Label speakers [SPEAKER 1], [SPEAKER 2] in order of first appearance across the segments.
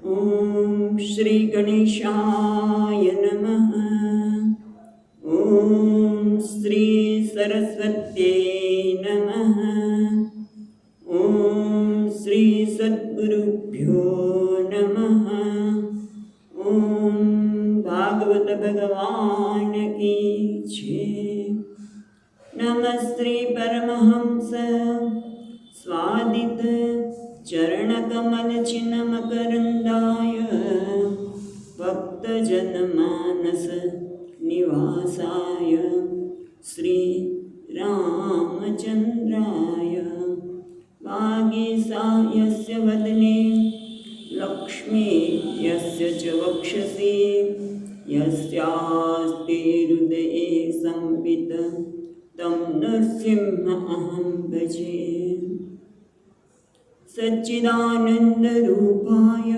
[SPEAKER 1] ॐ श्री गणेशाय नमः। ॐ श्री सरस्वत्यै नमः। ॐ श्री सद्गुरुभ्यो नमः। ॐ भागवत भगवान की जय। नमस्ते परमहंस स्वादित चरणकमल चिन्ह मकरंदाय भक्तजनमानस निवासाय श्री रामचंद्राय वागीसायस्य वदने लक्ष्मी यस्य च वक्षसि यस्यास्ति हृदये संवित तं नृसिंहमहं भजे। सच्चिदानन्दरूपाय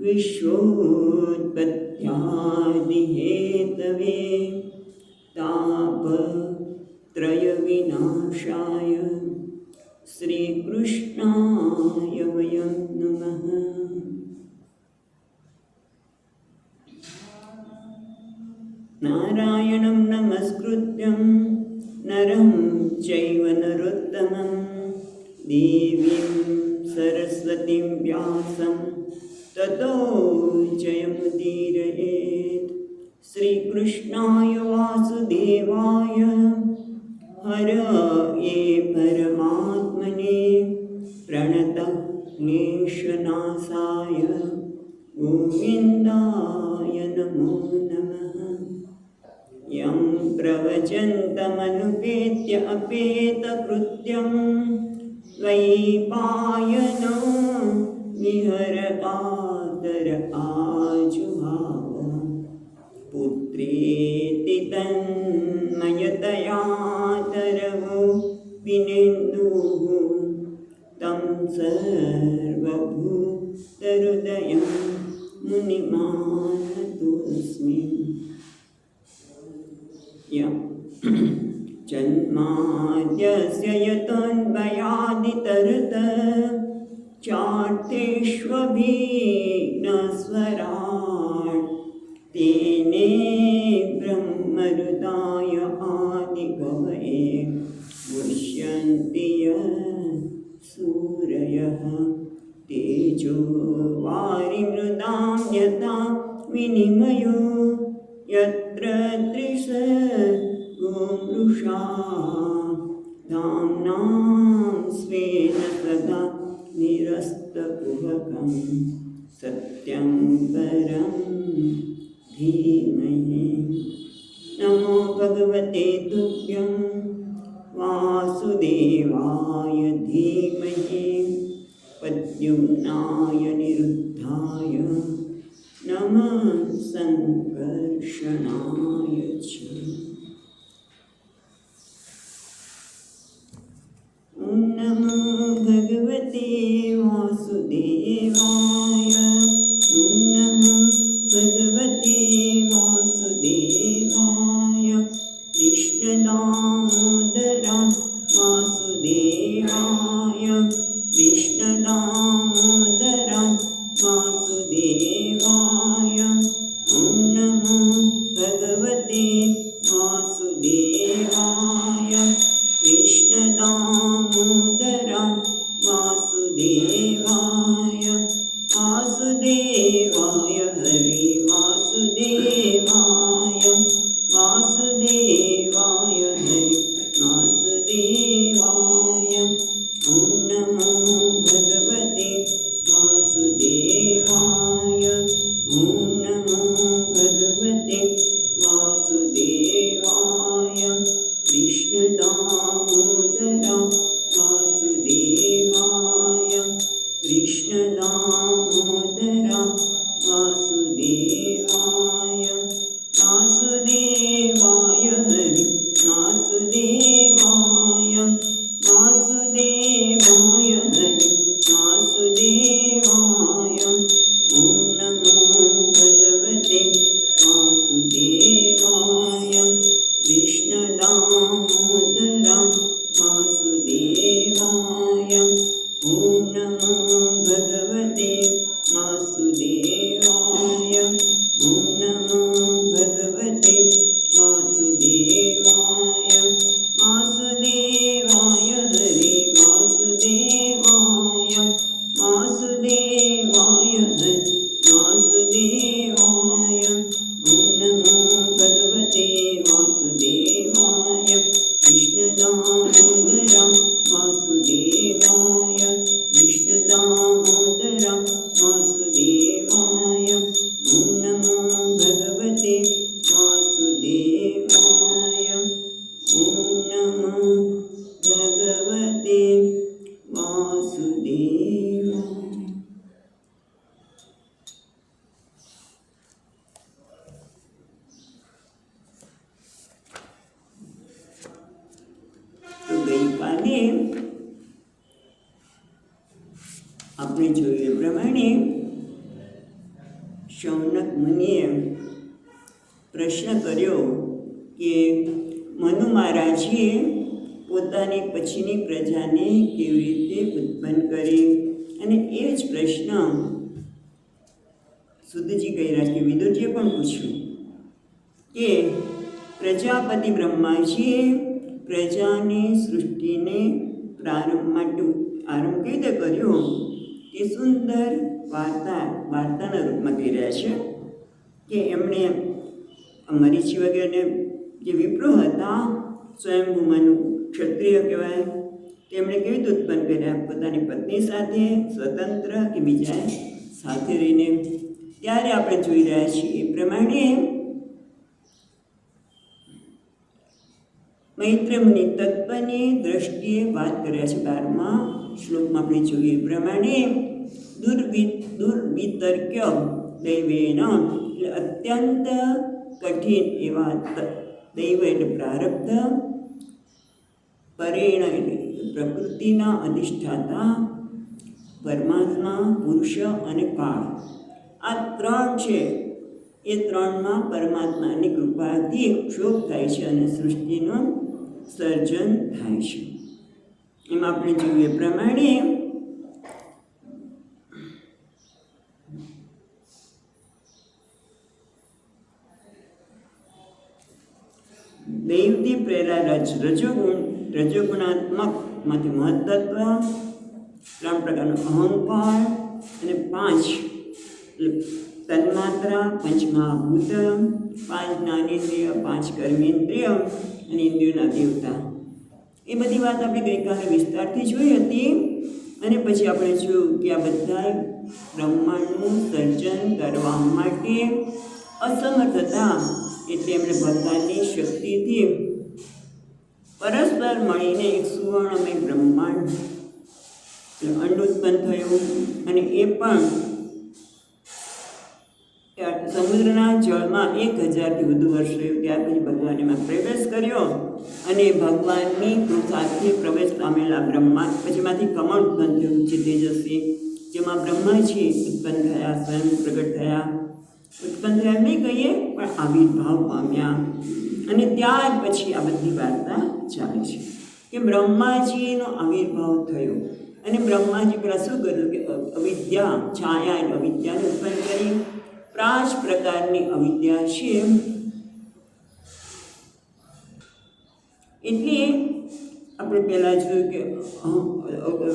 [SPEAKER 1] विश्वोत्पत्त्यादिहेतवे तापत्रयविनाशाय श्रीकृष्णाय वयं नमः। नारायणं नमस्कृत्यं नरं चैव नरोत्तमं देवीं सरस्वतीं व्यासं ततो जयमुदीरयेत्। श्रीकृष्णाय वासुदेवाय हरये परमात्मने प्रणतक्लेशनाशाय गोविन्दाय नमो नमः। यं प्रवचन्तमनुपेत्य अपेतकृत्यं द्वैपायनो विहरकातर आजुहाव पुत्रेति तन्मयतया तरवो विनेन्दुः तं सर्वभूतहृदयं मुनिमानतोऽस्मि। जन्माद्यस्य यतोऽन्वयादितरतश्चार्थेष्वभिघ्नस्वराट् तेने ब्रह्महृदाय आदिकवये मुह्यन्ति सूरयः तेजो वारिमृदां यथा विनिमयो यत्र त्रिसर्गोमृषा धाम्ना स्वेन सदा निरस्तकुहकं सत्यं परं धीमहि। नमो भगवते तुभ्यं वासुदेवाय धीमहि प्रद्युम्नाय निरुद्धाय नमः संकर्षणाय च। ॐ नमो भगवते वासुदेवाय। ॐ नमो भगवते वासुदेवाय। कृष्णदामोदरा वासुदेवाय कृष्णदामोदरा वासुदेवाय। ॐ नमो भगवते वासुदेवाय कृष्णदामोदरा वासुदेवाय। वासुदेवाय हरि वासुदेवाय वासुदेवाय हरि वासुदेवाय। ॐ नमो भगवते वासुदेवाय। ॐ नमो भगवते वासुदेवाय कृष्णदामोदरा वासुदेवाय कृष्णदामोदरा वासुदेवाय। वासुदेवाय हरि वासुदेवाय वासुदेवाय हरि वासुदेवाय। ॐ नमो भगवते वासुदेवाय कृष्णदामोदरा वासुदेवाय। ॐ नमो भगवते વાસુદેવાય વાસુદેવાય. ઓમ નમો ભગવતે વાસુદેવાય. કૃષ્ણ દામોદરમ વાસુદેવાય. કૃષ્ણ દામોદરમ વાસુદેવાય. ઓમ નમો ભગવતે વાસુદેવાય. ઓમ નમો ભગવતે વાસુદેવાય. તો ગઈકાલે આપણે જોયું એ પ્રમાણે શૌનક મુનિએ પ્રશ્ન કર્યો કે મનુ મહારાજે પોતાની પછીની પ્રજાને કેવી રીતે ઉત્પન્ન કરી, અને એ જ પ્રશ્ન સુતજી કૈરાશ કે વિદુરજીએ પણ પૂછ્યું કે પ્રજાપતિ બ્રહ્માજીએ પ્રજાની સૃષ્ટિને આરંભ કેવી રીતે કર્યો તે સુંદર વાર્તાના રૂપમાં કહી રહ્યા છે કે એમણે મરીચી વગેરે જે વિપ્રો હતા, સ્વયંભૂમાનું ક્ષત્રિય કહેવાય, તેમણે કેવી રીતે ઉત્પન્ન કર્યા, પોતાની પત્ની સાથે સ્વતંત્ર કે બીજા સાથે રહીને. ત્યારે આપણે જોઈ રહ્યા છીએ એ પ્રમાણે મૈત્ર મુનિ તત્વની દ્રષ્ટિએ વાત કર્યા છે. 12મા શ્લોકમાં આપણે જોઈએ એ પ્રમાણે દુર્વિતર્ક્ય દૈવેન, એટલે અત્યંત કઠિન એવા દૈવ એટલે પ્રારબ્ધ, પરેણ એટલે પ્રકૃતિના અધિષ્ઠાતા પરમાત્મા, પુરુષ અને કાળ, આ ત્રણ છે. એ ત્રણમાં પરમાત્માની કૃપાથી ક્ષોભ થાય છે અને સૃષ્ટિનું સર્જન થાય છે. એમાં આપણે જોઈએ પ્રમાણે દૈવથી પ્રેરાયેલા રજોગુણાત્મકમાંથી મહત્તત્વ, 3 પ્રકારનો અહંકાર અને 5 તન્માત્રા, 5 મહાભૂત, 5 જ્ઞાનેન્દ્રિય, 5 કર્મેન્દ્રિય અને ઇન્દ્રિયોના દેવતા. એ બધી વાત આપણે ગઈકાલે વિસ્તારથી જોઈ હતી. અને પછી આપણે જોયું કે આ બધા બ્રહ્માંડનું સર્જન કરવા માટે અસમર્થ હતા, એટલે એમણે ભગવાનની શક્તિથી પરસ્પર મળીને એક સુવર્ણમય બ્રહ્માંડ અંડ ઉત્પન્ન થયું. અને એ પણ સમુદ્રના જળમાં 1000થી વધુ વર્ષ રહ્યું. ત્યાર પછી ભગવાન એમાં પ્રવેશ કર્યો અને ભગવાનની કૃપાથી પ્રવેશ પામેલા બ્રહ્માંડ પછીમાંથી કમળ ઉત્પન્ન થયું છે તેજસ્વી, જેમાં બ્રહ્માજી ઉત્પન્ન થયા, સ્વયં પ્રગટ થયા. ઉત્પન્ન થયા નહીં કહીએ પણ આવિર્ભાવ પામ્યા. અને ત્યાર પછી આ બધી વાર્તા ચાલે છે કે બ્રહ્માજીનો આવિર્ભાવ થયો. અને બ્રહ્માજી પેલા શું કર્યું કે અવિદ્યા, છાયા એટલે અવિદ્યાને ઉત્પન્ન કરી. 5 પ્રકારની અવિદ્યા છે. એટલે આપણે પહેલાં જોયું કે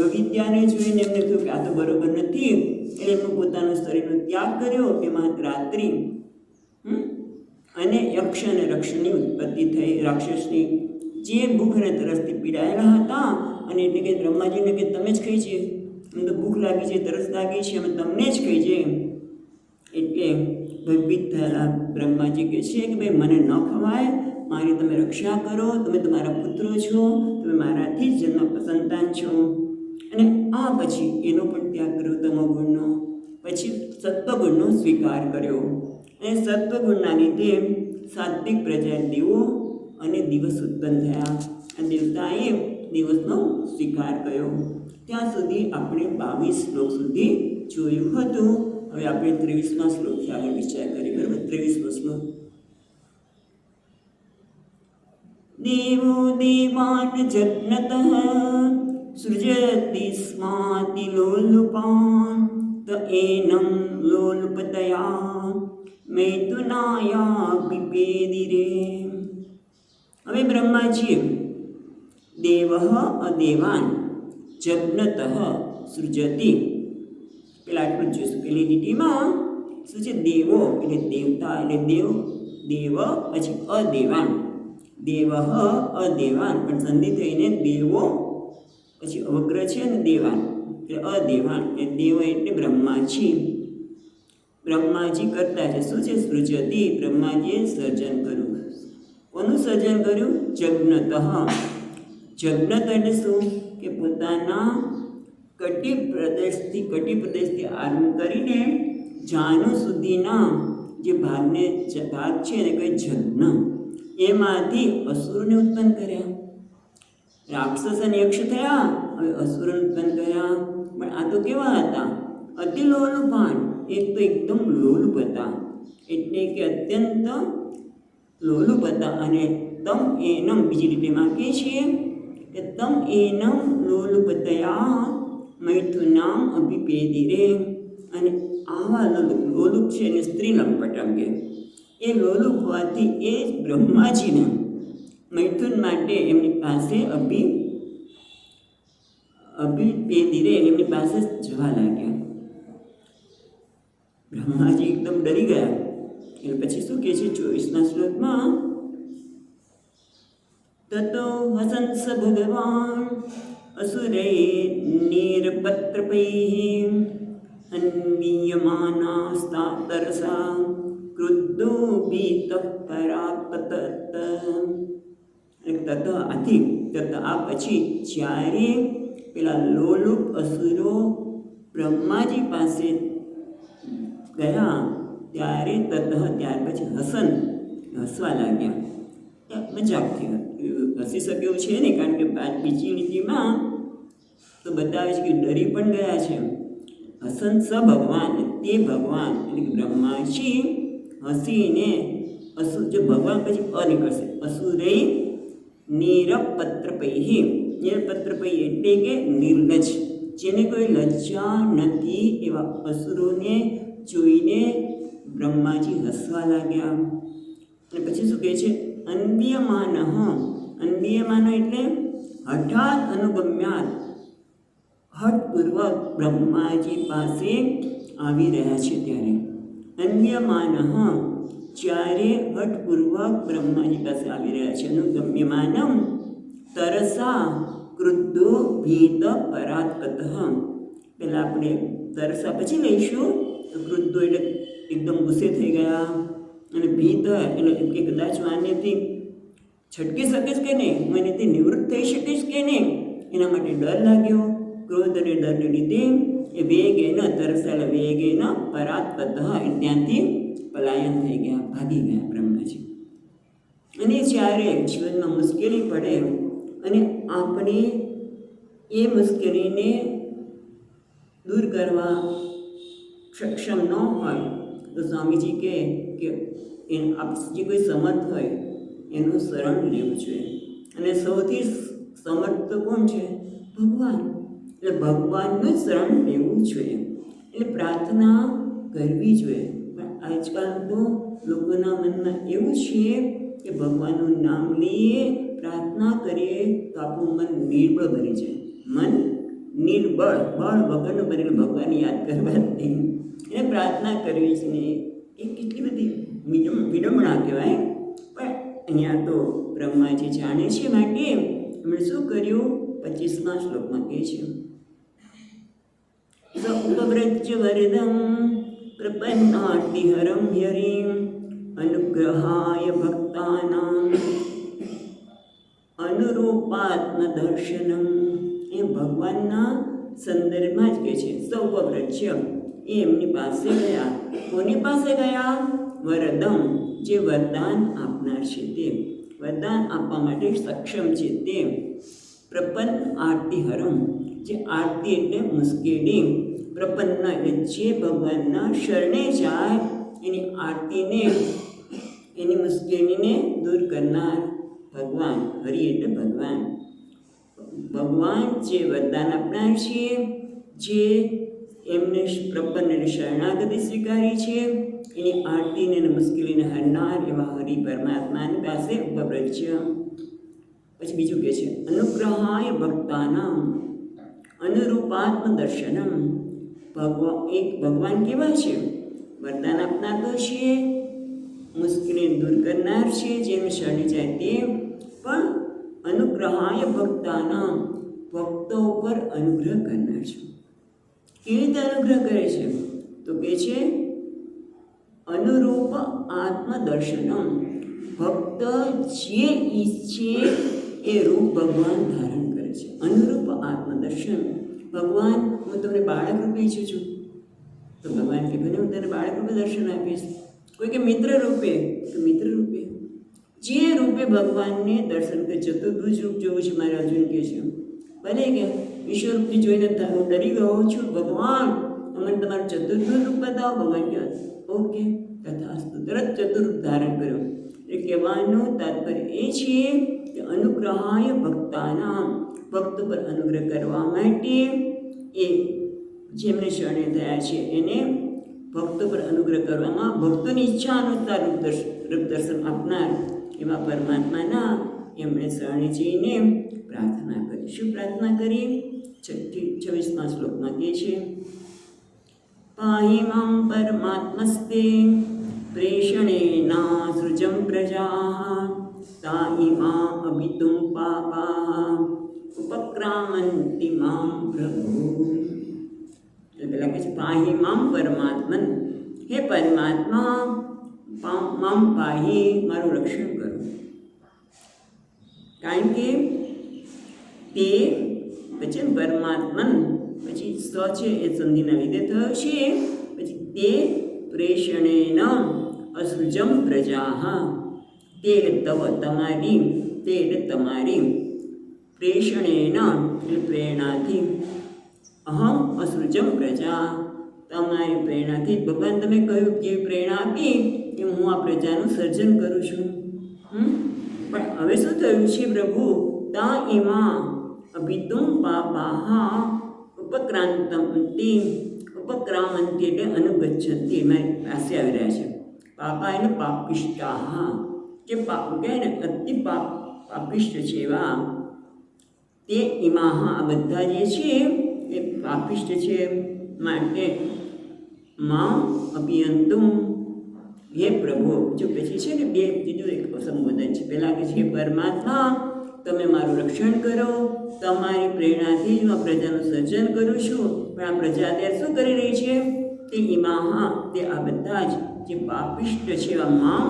[SPEAKER 1] અવિદ્યાને જોઈને એમને કહ્યું કે આ તો બરોબર નથી, એટલે એમનો પોતાનો શરીરનો ત્યાગ કર્યો. એમાં રાત્રિ અને યક્ષ અને રક્ષની ઉત્પત્તિ થઈ. રાક્ષસની જે ભૂખ અને તરસથી પીડાયેલા હતા, અને એટલે કે બ્રહ્માજીને કે તમે જ ખાઈ છે, અમને તો ભૂખ લાગી છે, તરસ લાગી છે, અમે તમને જ ખાઈ છે. એટલે ભયભીત થયેલા બ્રહ્માજી કહે છે કે ભાઈ મને ન ખવાય, મારી તમે રક્ષા કરો, તમે તમારા પુત્રો છો, તમે મારાથી જ જન્મ સંતાન છો. અને આ પછી એનો પણ ત્યાગ કર્યો તમોગુણનો, પછી સત્વગુણનો સ્વીકાર કર્યો. અને સત્વગુણના લીધે સાત્વિક પ્રજા દેવો અને દિવસ ઉત્પન્ન થયા. અને દેવતાએ દિવસનો સ્વીકાર કર્યો. ત્યાં સુધી આપણે 22 શ્લોક સુધી જોયું હતું. હવે આપણે 23મા શ્લોકથી આગળ વિચાર કરીએ. બરાબર, 23મો શ્લોક. દેવો દેવાન જગ્નતઃ સૃજતિ સ્માતિ લોલુપાન ત એનં લોલુપતયા મૈથુનાયા પિપેદિરે. હવે બ્રહ્માજીએ દેવ અદેવાન જગ્નતઃ સૃજતિ આટલું જ જોઈશું. પહેલી લીટીમાં શું છે? દેવો એટલે દેવતા એટલે દેવ, દેવ પછી અદેવાન, દેવ અદેવાન, પણ સંધિ થઈને દેવો પછી અવગ્ર છે ને દેવાન એટલે અદેવાન. એટલે દેવ એટલે બ્રહ્માજી, બ્રહ્માજી કરતા છે. શું છે? સૃજતી, બ્રહ્માજીએ સર્જન કર્યું. કોનું સર્જન કર્યું? જગ્નતઃ. જગ્નત એટલે શું? કે પોતાના કટિ પ્રદેશથી આરંભ કરીને જાનુ સુધીના જે ભાગ છે એને કહે જગ્ન. એમાંથી અસુરોને ઉત્પન્ન કર્યા. રાક્ષસ અને યક્ષ થયા, હવે અસુરોને ઉત્પન્ન કર્યા. પણ આ તો કેવા હતા? અતિ લોલુપાન. એક તો એકદમ લોલુપ હતા, એટલે કે અત્યંત લોલુપ હતા. અને તમ એનમ, બીજી રીતેમાં કહે છીએ કે તમ એનમ લોલુપતયા મૈથુનામ અભિપેદિરે. અને આવા લોલુપ છે એને સ્ત્રીલિંગ પટમ કે એ લોલુપ હોવાથી એ બ્રહ્માજીને મૈથુન માટે એમની પાસે અભિપેદિરે એમની પાસે જવા લાગ્યા. બ્રહ્માજી એકદમ ડરી ગયા. એટલે પછી શું કહે છે 24મા શ્લોકમાં? તતો હસંસ ભગવાન અસુરૈર્નિરપત્રપૈઃ અન્વીયમાનાસ્તા તરસા ક્રુદ્ધો ભીતઃ પરાપતત. તત આથી તત આ પછી જ્યારે પેલા લોલુપ અસુરો બ્રહ્માજી પાસે ગયા ત્યારે ત્યાર પછી હસવા લાગ્યા. મજાકથી હસી શકે એવું છે નહીં, કારણ કે બીજી લીટીમાં તો બતાવે છે કે ડરી પણ ગયા છે. હસન સ ભગવાન, તે ભગવાન એટલે કે બ્રહ્માજી હસીને જો ભગવાન પછી નીકળશે. અસુરૈ નિરપત્રપૈઃ. નિરપત્રપૈઃ એટલે કે નિર્લજ્જ, જેને કોઈ લજ્જા નથી એવા અસુરોને જોઈને બ્રહ્માજી હસવા લાગ્યા. અને પછી શું કહે છે? અન્વીયમાન. અન્વીયમાન એટલે હઠાત અનુગમ્યાત, હઠપૂર્વક બ્રહ્માજી પાસે આવી રહ્યા છે ત્યારે. અન્વીયમાન જ્યારે હઠપૂર્વક બ્રહ્માજી પાસે આવી રહ્યા છે. અનુગમ્યમાનમ તરસા ક્રુદ્ધો ભીત પરાત્પતઃ. પહેલાં આપણે તરસા પછી લઈશું. તો ક્રુદ્ધો એટલે એકદમ ગુસ્સે થઈ ગયા, અને ભીત એટલે કે કદાચ માન્યથી છટકી શકીશ કે નહીં, હું એનાથી નિવૃત્ત થઈ શકીશ કે નહીં, એના માટે ડર લાગ્યો. ક્રોધ અને ડરને લીધે એ વેગેન તરસેલ વેગેન પરાત્પતઃ ત્યાંથી પલાયન થઈ ગયા, ભાગી ગયા બ્રહ્માજી. અને જ્યારે જીવનમાં મુશ્કેલી પડે અને આપણે એ મુશ્કેલીને દૂર કરવા સક્ષમ ન હોય તો સ્વામીજી કહે કે જે કોઈ સમર્થ હોય એનું શરણ લેવું જોઈએ. અને સૌથી સમર્થ કોણ છે? ભગવાન. એટલે ભગવાનનું જ શરણ લેવું જોઈએ, એટલે પ્રાર્થના કરવી જોઈએ. પણ આજકાલ તો લોકોના મનમાં એવું છે કે ભગવાનનું નામ લઈએ, પ્રાર્થના કરીએ તો આપણું મન નિર્બળ બની જાય. મન નિર્બળ, બળ વગરનું બનેલું ભગવાનને યાદ કરવા જ નહીં, એને પ્રાર્થના કરવી જ નહીં. એ કેટલી બધી વિડંબણા કહેવાય. પણ અહીંયા તો બ્રહ્માજી જાણે છે, માટે એમણે શું કર્યું? 25મા શ્લોકમાં કહે છે સ ઉપવ્રજ્ય વરદમ પ્રપન્નાટિહરમ હરિમ અનુગ્રહાય ભક્તાનામ અનુરૂપાત્મ દર્શનમ. એ ભગવાનના સંદર્ભમાં જ કહે છે. સ ઉપવ્રજ્ય એ એમની પાસે ગયા. કોની પાસે ગયા? વરદમ, જે વરદાન આપનાર છે તે, વરદાન આપવા માટે સક્ષમ છે તે. પ્રપન્ન આરતીહરમ, જે આરતી એટલે મુશ્કેલી, પ્રપન્ન એટલે જે ભગવાનના શરણે જાય એની આરતીને, એની મુશ્કેલીને દૂર કરનાર ભગવાન. હરિ એટલે ભગવાન. ભગવાન જે વરદાન આપનાર છે, જે એમને પ્રપન્ન એટલે શરણાગતિ સ્વીકારી છે, એની આરતીને અને મુશ્કેલીને હરનાર એવા હરિ પરમાત્માની પાસે ઉપવ્રજ્ય. પછી બીજું કહે છે અનુગ્રહાય ભક્તાનામ અનુરૂપાત્મ દર્શનમ. ભગવાન કેવા છે? વરદાન આપનાર તો છે, મુશ્કેલી દૂર કરનાર છે, જેમ શરણે જાય તે, પણ અનુગ્રહાય ભક્તાના, ભક્તો ઉપર અનુગ્રહ કરનાર છે. કેવી રીતે અનુગ્રહ કરે છે? તો કે છે અનુરૂપ આત્મદર્શનમ. ભક્ત જે ઈચ્છે એ રૂપ ભગવાન ધારણ કરે છે. અનુરૂપ આત્મદર્શન. ભગવાન, હું તમને બાળક રૂપે ઈચ્છું છું, તો ભગવાન કે હું તને બાળક રૂપે દર્શન આપીશ. કોઈ કે મિત્ર રૂપે, તો મિત્ર રૂપે. જે રૂપે ભગવાનને દર્શન કરે. ચતુર્ભુજ રૂપ જોવું છે મારે, અર્જુન કહે છે. ભલે કે ઈશ્વર રૂપથી જોઈને હું ડરી ગયો છું, ભગવાન અમને તમારું ચતુર્ભુજ રૂપ બતાવો. ભગવાન કહે ઓકે, તથાસ્તુ. તરત ચતુર્ભુજ ધારણ કર્યો. એ કહેવાનું તાત્પર્ય એ છે કે અનુગ્રહાય ભક્તાના, ભક્ત પર અનુગ્રહ કરવા માટે, એ જેમને શરણે થયા છે એને ભક્તો પર અનુગ્રહ કરવામાં, ભક્તોની ઈચ્છા અનુસાર રૂપ દર્શન આપનાર એવા પરમાત્માના એમણે શરણે જઈને પ્રાર્થના કરી. શું પ્રાર્થના કરી? 26મા શ્લોકમાં કહે છે પાહિ માં પરમાત્મસ્તે પ્રેષણેના સૃજમ પ્રજા તા ઇમા અભિતુમ પાપા ઉપક્રામંતિ માં પ્રભુ. પેલા કહે છે પાહિ મામ પરમાત્મન, હે પરમાત્મા, મામ પાહિ, મારું રક્ષણ કરો. કારણ કે તે પછી પરમાત્મન, પછી સ છે એ સંધિના લીધે થયો છે. પછી તે પ્રેષણેન અસૃજમ પ્રજા, તે તવ તમારી, તે તમારી, પ્રેષણેન એટલે પ્રેરણાથી, અહમ અસૃજમ પ્રજા, તમારી પ્રેરણાથી. ભગવાન તમે કહ્યું કે પ્રેરણા આપી કે હું આ પ્રજાનું સર્જન કરું છું. પણ હવે શું થયું છે પ્રભુ? તા એમાં અભિતુમ પાપાહ ઉપક્રાંતિ, ઉપક્રામંતિ એટલે અનુગચ્છંતિ, મારી પાસે આવી રહ્યા છે. પાપા એટલે પાપિષ્ટાહ, જે પાપ કહે ને અતિ પાપિષ્ટ છે એવા, તે ઇમાહ આ બધા જે છે એ પાપિષ્ટ છે. માટે માં અભિયંતુમ, હે પ્રભુ. જો પછી છે ને બે બીજું એક સંબોધન છે. પહેલાં કે છે પરમાત્મા તમે મારું રક્ષણ કરો, તમારી પ્રેરણાથી હું આ પ્રજાનું સર્જન કરું છું. પણ આ પ્રજા અત્યારે શું કરી રહી છે? તે ઇમાહા, તે આ બધા જ જે પાપિષ્ટ છે એવા માં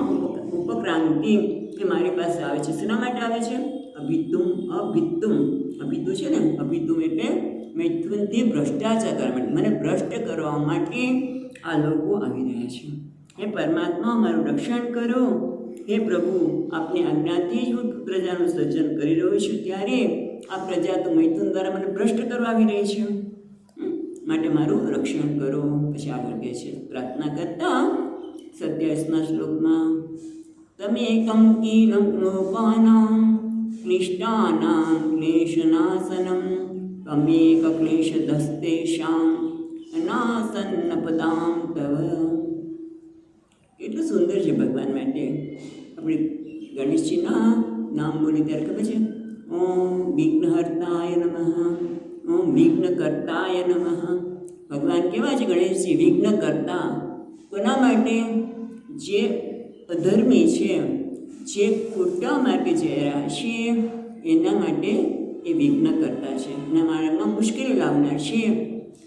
[SPEAKER 1] ઉપક્રાંતિ, એ મારી પાસે આવે છે. શેના માટે આવે છે? અભિતુમ, અભિતુમ, અભિતું છે ને, અભિતુમ એટલે મૈથુનથી ભ્રષ્ટાચાર કરવા માટે, મને ભ્રષ્ટ કરવા માટે આ લોકો આવી રહ્યા છે. હે પરમાત્મા મારું રક્ષણ કરો. હે પ્રભુ, આપની આજ્ઞાથી જ હું પ્રજાનું સર્જન કરી રહ્યો છું, ત્યારે આ પ્રજા તો મૈથુન દ્વારા મને ભ્રષ્ટ કરવા આવી રહી છે, માટે મારું રક્ષણ કરો. પછી આગળ કહે છે પ્રાર્થના કરતા 27મા શ્લોકમાં તમે કંકીલમ લોકાનામ ક્લિષ્ટાનામ ક્લેશનાશનમ તમેક ક્લેશદસ્તેષાં અનાસન્નપદામ તવ. કેટલું સુંદર છે ભગવાન માટે. આપણે ગણેશજીના નામ બોલી ત્યારે ખબર છે, ઓમ વિઘ્નહર્તાય નમઃ, ઓમ વિઘ્નકર્તાય નમઃ. ભગવાન કેવા છે ગણેશજી? વિઘ્ન કરતા. કોના માટે? જે અધર્મી છે, જે ખોટા માટે જઈ રહ્યા છે, એના માટે એ વિઘ્ન કરતા છે, એના માર્ગમાં મુશ્કેલી લાવનાર છે.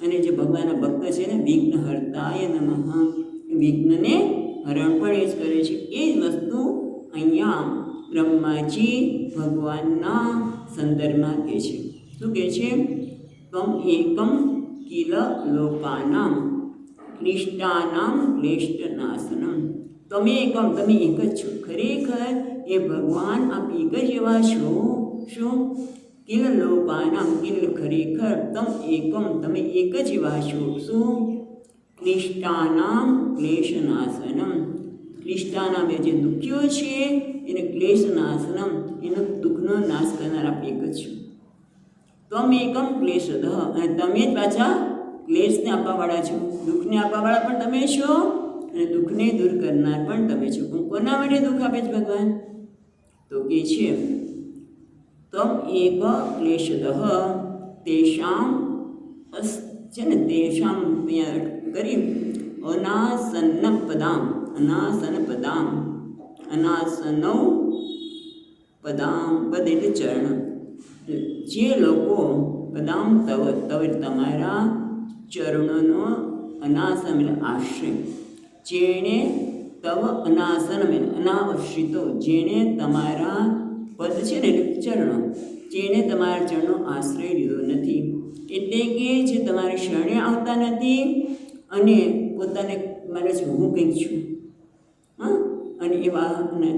[SPEAKER 1] અને જે ભગવાનના ભક્ત છે ને, વિઘ્નહર્તાય નમઃ, વિઘ્નને હરણ પણ એ જ કરે છે. એ જ વસ્તુ અહીંયા બ્રહ્માજી ભગવાનના સંદર્ભમાં કહે છે. શું કહે છે? તમ એકમ કિલ લોકાનામ ક્લિષ્ટાનામ ક્લેષ્ટનાશનમ. તમે એકમ, તમે એક જ છો. ખરેખર એ ભગવાન આપ એક જ એવા છો. શું? કિલ લોકાનામ, કિલ ખરેખર, તમ એકમ, તમે એક જ એવા છો. શું? ક્લિષ્ટાનામ ક્લેશનાશનમ. ક્લિષ્ટાનામ એ જે દુઃખીઓ છે એને ક્લેશનાશનમ, એનો દુઃખનો નાશ કરનાર આપ એક જ છો. તમે એકમ ક્લેશદ, અને તમે જ પાછા ક્લેશને આપવાવાળા છો. દુઃખને આપવાવાળા પણ તમે છો અને દુઃખને દૂર કરનાર પણ તમે છો. કોના માટે દુઃખ આપે છે ભગવાન? તો કે છે તમ એક ક્લેશદ તેષાં છે ને તેષામ અહીંયા કરી અનાસન પદામ અનાસન પદામ અનાસનૌ પદામ પદ એટલે ચરણ. જે લોકો પદામ તવ તવ તમારા ચરણોનો અનાસન એટલે આશ્રય, જેણે તવ અનાસન અનાવશ્રિતો જેણે તમારા પદ છે ને એટલે ચરણો, જેણે તમારા ચરણનો આશ્રય લીધો નથી, એટલે કે જે તમારી શરણે આવતા નથી અને પોતાને મારે છે હું કંઈક છું, હા, અને એવા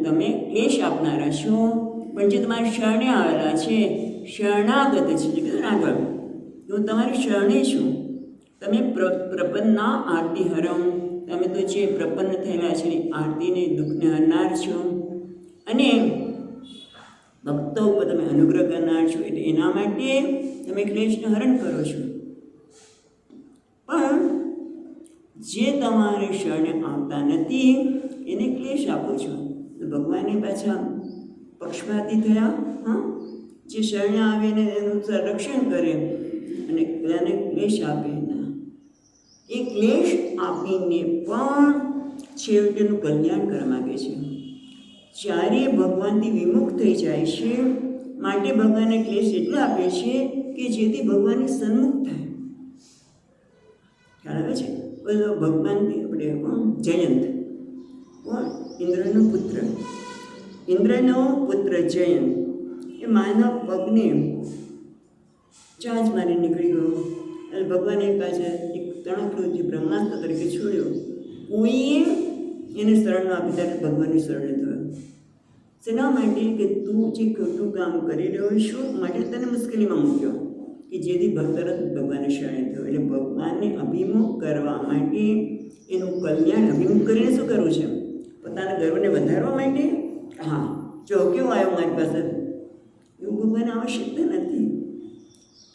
[SPEAKER 1] તમે ક્લેશ આપનારા છો. પણ જે તમારી શરણે આવેલા છે, શરણાગત છે, જે કીધું આગળ હું તમારી શરણે છું. તમે પ્રપન્ના આરતી હરમ, તમે તો જે પ્રપન્ન થયેલા છે આરતીને દુઃખને હરનાર છો અને ભક્તો ઉપર તમે અનુગ્રહ કરનાર છો, એટલે એના માટે તમે ક્લેશનું હરણ કરો છો. પણ જે તમારે શરણે આવતા નથી એને ક્લેશ આપો છો. તો ભગવાને પાછા પક્ષપાતી થયા. હા, જે શરણે આવે ને એનું સંરક્ષણ કરે અને એને ક્લેશ આપે ના. એ ક્લેશ આપીને પણ છેવટેનું કલ્યાણ કરવા માગે છે. જ્યારે ભગવાનથી વિમુખ થઈ જાય છે માટે ભગવાનને ક્લેશ એટલે આપે છે કે જેથી ભગવાનની સન્મુખ થાય. ખ્યાલ આવે છે? ભગવાનથી આપણે જયંત કોણ? ઇન્દ્રનો પુત્ર, ઇન્દ્રનો પુત્ર જયંત એ માના પગને ચાંચ મારી નીકળી ગયો અને ભગવાને પાસે એક તણખલું જે બ્રહ્માસ્ત્ર તરીકે છોડ્યો. કોઈએ એને શરણ આપી ત્યારે ભગવાનની શરણે થયો. શેના માટે? કે તું જે ખોટું કામ કરી રહ્યો છો માટે તને મુશ્કેલીમાં મૂક્યો, કે જેથી તરત ભગવાનને શરણે થયો. એટલે ભગવાનને અભિમુખ કરવા માટે એનું કલ્યાણ અભિમુખ કરીને શું કરવું છે? પોતાના ગર્વને વધારવા માટે. હા, જો કેવું આવ્યો મારી પાસે, એવું ભગવાનને આવશ્યકતા નથી.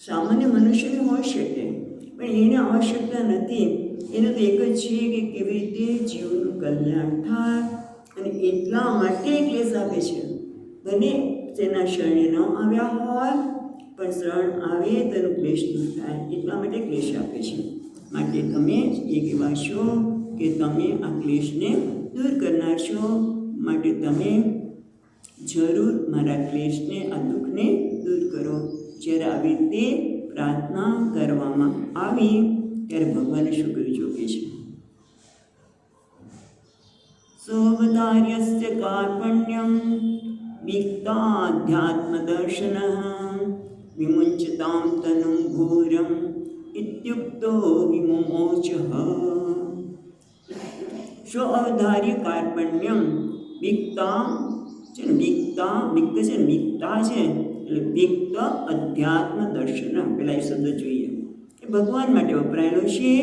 [SPEAKER 1] સામાન્ય મનુષ્યને હોઈ શકે પણ એને આવશ્યકતા નથી. એને તો એક જ છે કે કેવી રીતે જીવનું કલ્યાણ થાય અને એટલા માટે ક્લેશ આપે છે. ભલે તેના શરણે ન આવ્યા હોય પણ શરણ આવે તો એનું ક્લેશ દૂર થાય, એટલા માટે ક્લેશ આપે છે. માટે તમે એક એવા છો કે તમે આ ક્લેશને દૂર કરનાર છો. માટે તમે જરૂર મારા ક્લેશને આ દુઃખને દૂર કરો. જ્યારે આવી રીતે પ્રાર્થના કરવામાં આવી ત્યારે ભગવાને શું કર્યું જોકે છે? સોવધાર્યસ્ય કાર્પણ્યમ વિક્તાધ્યાત્મદર્શન વિમુંચતામ તનું ઘોરમ ઇત્યુક્તો વિમુમોચ. સોવધાર્ય કાર્પણ્યમ વિક્તા છે ને, વિક્તા વિક્ત છે ને, વિક્તા છે એટલે વિક્ત અધ્યાત્મ દર્શન. પેલા એ શબ્દ જોઈએ કે ભગવાન માટે વપરાયેલો છે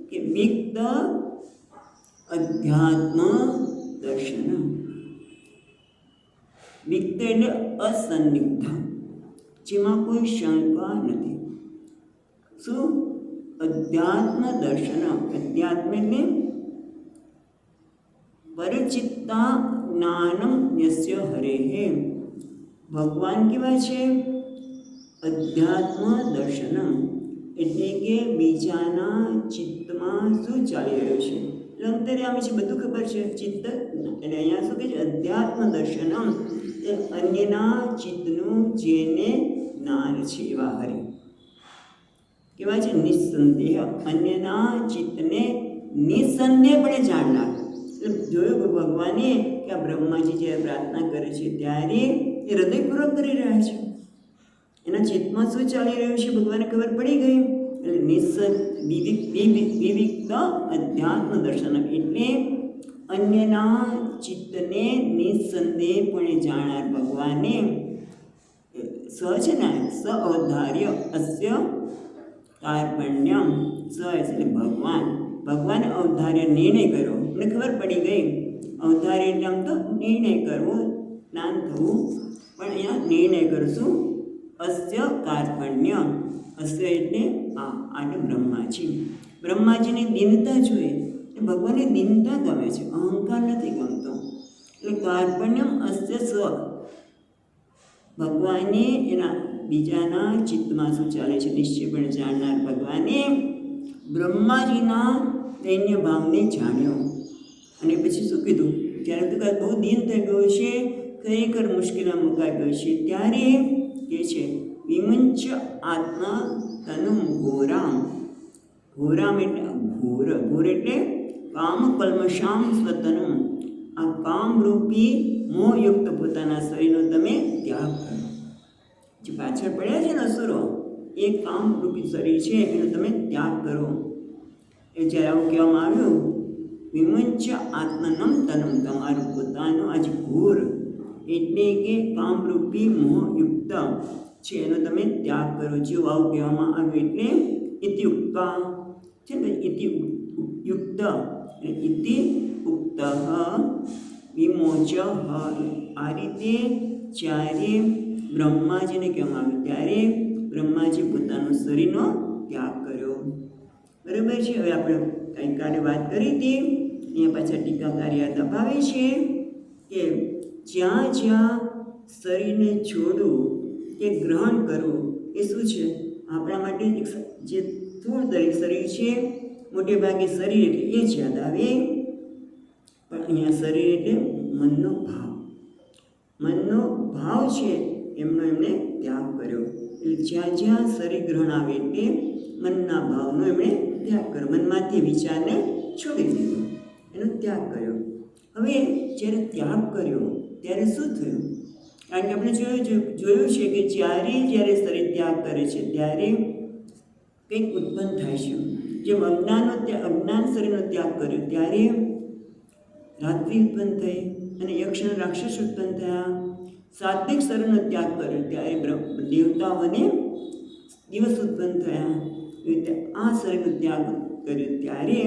[SPEAKER 1] કે વિક્ત અધ્યાત્મ દર્શન. વિક્ત એટલે અસંદિગ્ધ, જેમાં કોઈ શંકા નથી. શું? અધ્યાત્મ દર્શન. અધ્યાત્મ એટલે પરિચિત્તા જ્ઞાનમ યસ્ય હરેહે. ભગવાન કેવા છે? અધ્યાત્મ દર્શનમ એટલે કે બીજાના ચિત્તમાં શું ચાલી રહ્યું છે એટલે અંતર્યામી છે, બધું ખબર છે. ચિત્ત એટલે અહીંયા શું કહે છે? અધ્યાત્મ દર્શનમ એ અન્યના ચિત્તનું જેને જ્ઞાન છે એવા હરિ કેવા છે? નિસ્સંદેહ. અન્યના ચિત્તને નિસ્સંદેહપણે જાણનાર. એટલે જોયું કે ભગવાને કે આ બ્રહ્માજી જ્યારે પ્રાર્થના કરે છે ત્યારે એ હૃદયપૂર્વક કરી રહ્યા છે, એના ચિત્તમાં શું ચાલી રહ્યું છે ભગવાનને ખબર પડી ગઈ. એટલે વિવિક્ત અધ્યાત્મ દર્શન એટલે અન્યના ચિત્તને નિસંદેહપણે જાણનાર ભગવાને સ છે ને, સ અવધાર્ય અસ્ય કાર્પણ્યમ. સ એટલે ભગવાન, ભગવાને અવધાર્ય નિર્ણય કર્યો, મને ખબર પડી ગઈ. અવધાર્ય એટલે આમ તો નિર્ણય કરવો, જ્ઞાન થવું, પણ અહીંયા નિર્ણય કરશું. અસ્ય કાર્પણ્ય. અસ્ય એટલે આને બ્રહ્માજી. બ્રહ્માજીની દીનતા જોઈએ, ભગવાનને દીનતા ગમે છે, અહંકાર નથી ગમતો. એટલે કાર્પણ્યમ અસ્ય સ્વ. ભગવાને એના બીજાના ચિત્તમાં શું ચાલે છે નિશ્ચયપણે જાણનાર ભગવાને બ્રહ્માજીના દૈન્ય ભાવને જાણ્યો. અને પછી શું કીધું? જ્યારે તો બહુ દિન થઈ ગયો છે, ખરેખર મુશ્કેલીમાં મુકાઈ ગયો છે, ત્યારે કે છે વિમુંચ આત્મા તનુમ ઘોરામ. ઘોરામ એટલે ઘોર, ઘોર એટલે કામ કલ્મશામ સ્વતનમ. આ કામરૂપી મોહયુક્ત પોતાના શરીરનો તમે ત્યાગ કરો. જે પાછળ પડ્યા છે ને અસુરો, એ કામરૂપી શરીર છે એનો તમે ત્યાગ કરો. એ જ્યારે આવું કહેવામાં આવ્યું, વિમુંચ આત્મનમ તનમ, તમારું પોતાનું આજ ઘોર એટલે કે કામરૂપી મોહયુક્ત છે એનો તમે ત્યાગ કરો. જો આવું કહેવામાં આવ્યું એટલે ઇતિયુક્તા છે ને, ઇતિયુક્ત ઇતિ ઉક્ત વિમોચ. આ રીતે જ્યારે બ્રહ્માજીને કહેવામાં આવ્યું ત્યારે બ્રહ્માજી પોતાનું શરીરનો ત્યાગ કર્યો. બરાબર છે. હવે આપણે ગઈકાલે વાત કરી હતી, અહીંયા પાછા ટીકાકાર યાદ અપાવે છે કે જ્યાં જ્યાં શરીરને છોડવું કે ગ્રહણ કરવું એ શું છે? આપણા માટે જે સ્થૂળ દરેક શરીર છે, મોટે ભાગે શરીર એટલે એ જ યાદ આવે, પણ અહીંયા શરીર એટલે મનનો ભાવ. મનનો ભાવ છે એમનો એમણે ત્યાગ કર્યો. એટલે જ્યાં જ્યાં શરીર ગ્રહણ આવે એટલે મનના ભાવનો એમણે ત્યાગ કર્યો. મનમાંથી વિચારને છોડી દીધો, એનો ત્યાગ કર્યો. હવે જ્યારે ત્યાગ કર્યો ત્યારે શું થયું? કારણ કે આપણે જોયું છે કે જ્યારે શરીર ત્યાગ કરે છે ત્યારે કંઈક ઉત્પન્ન થાય છે. જેમ અજ્ઞાન શરીરનો ત્યાગ કર્યો ત્યારે રાત્રિ ઉત્પન્ન થઈ અને યક્ષ અને રાક્ષસ ઉત્પન્ન થયા. સાત્વિક શરીરનો ત્યાગ કર્યો ત્યારે દેવતાઓ અને દિવસ ઉત્પન્ન થયા. એવી રીતે આ શરીરનો ત્યાગ કર્યો ત્યારે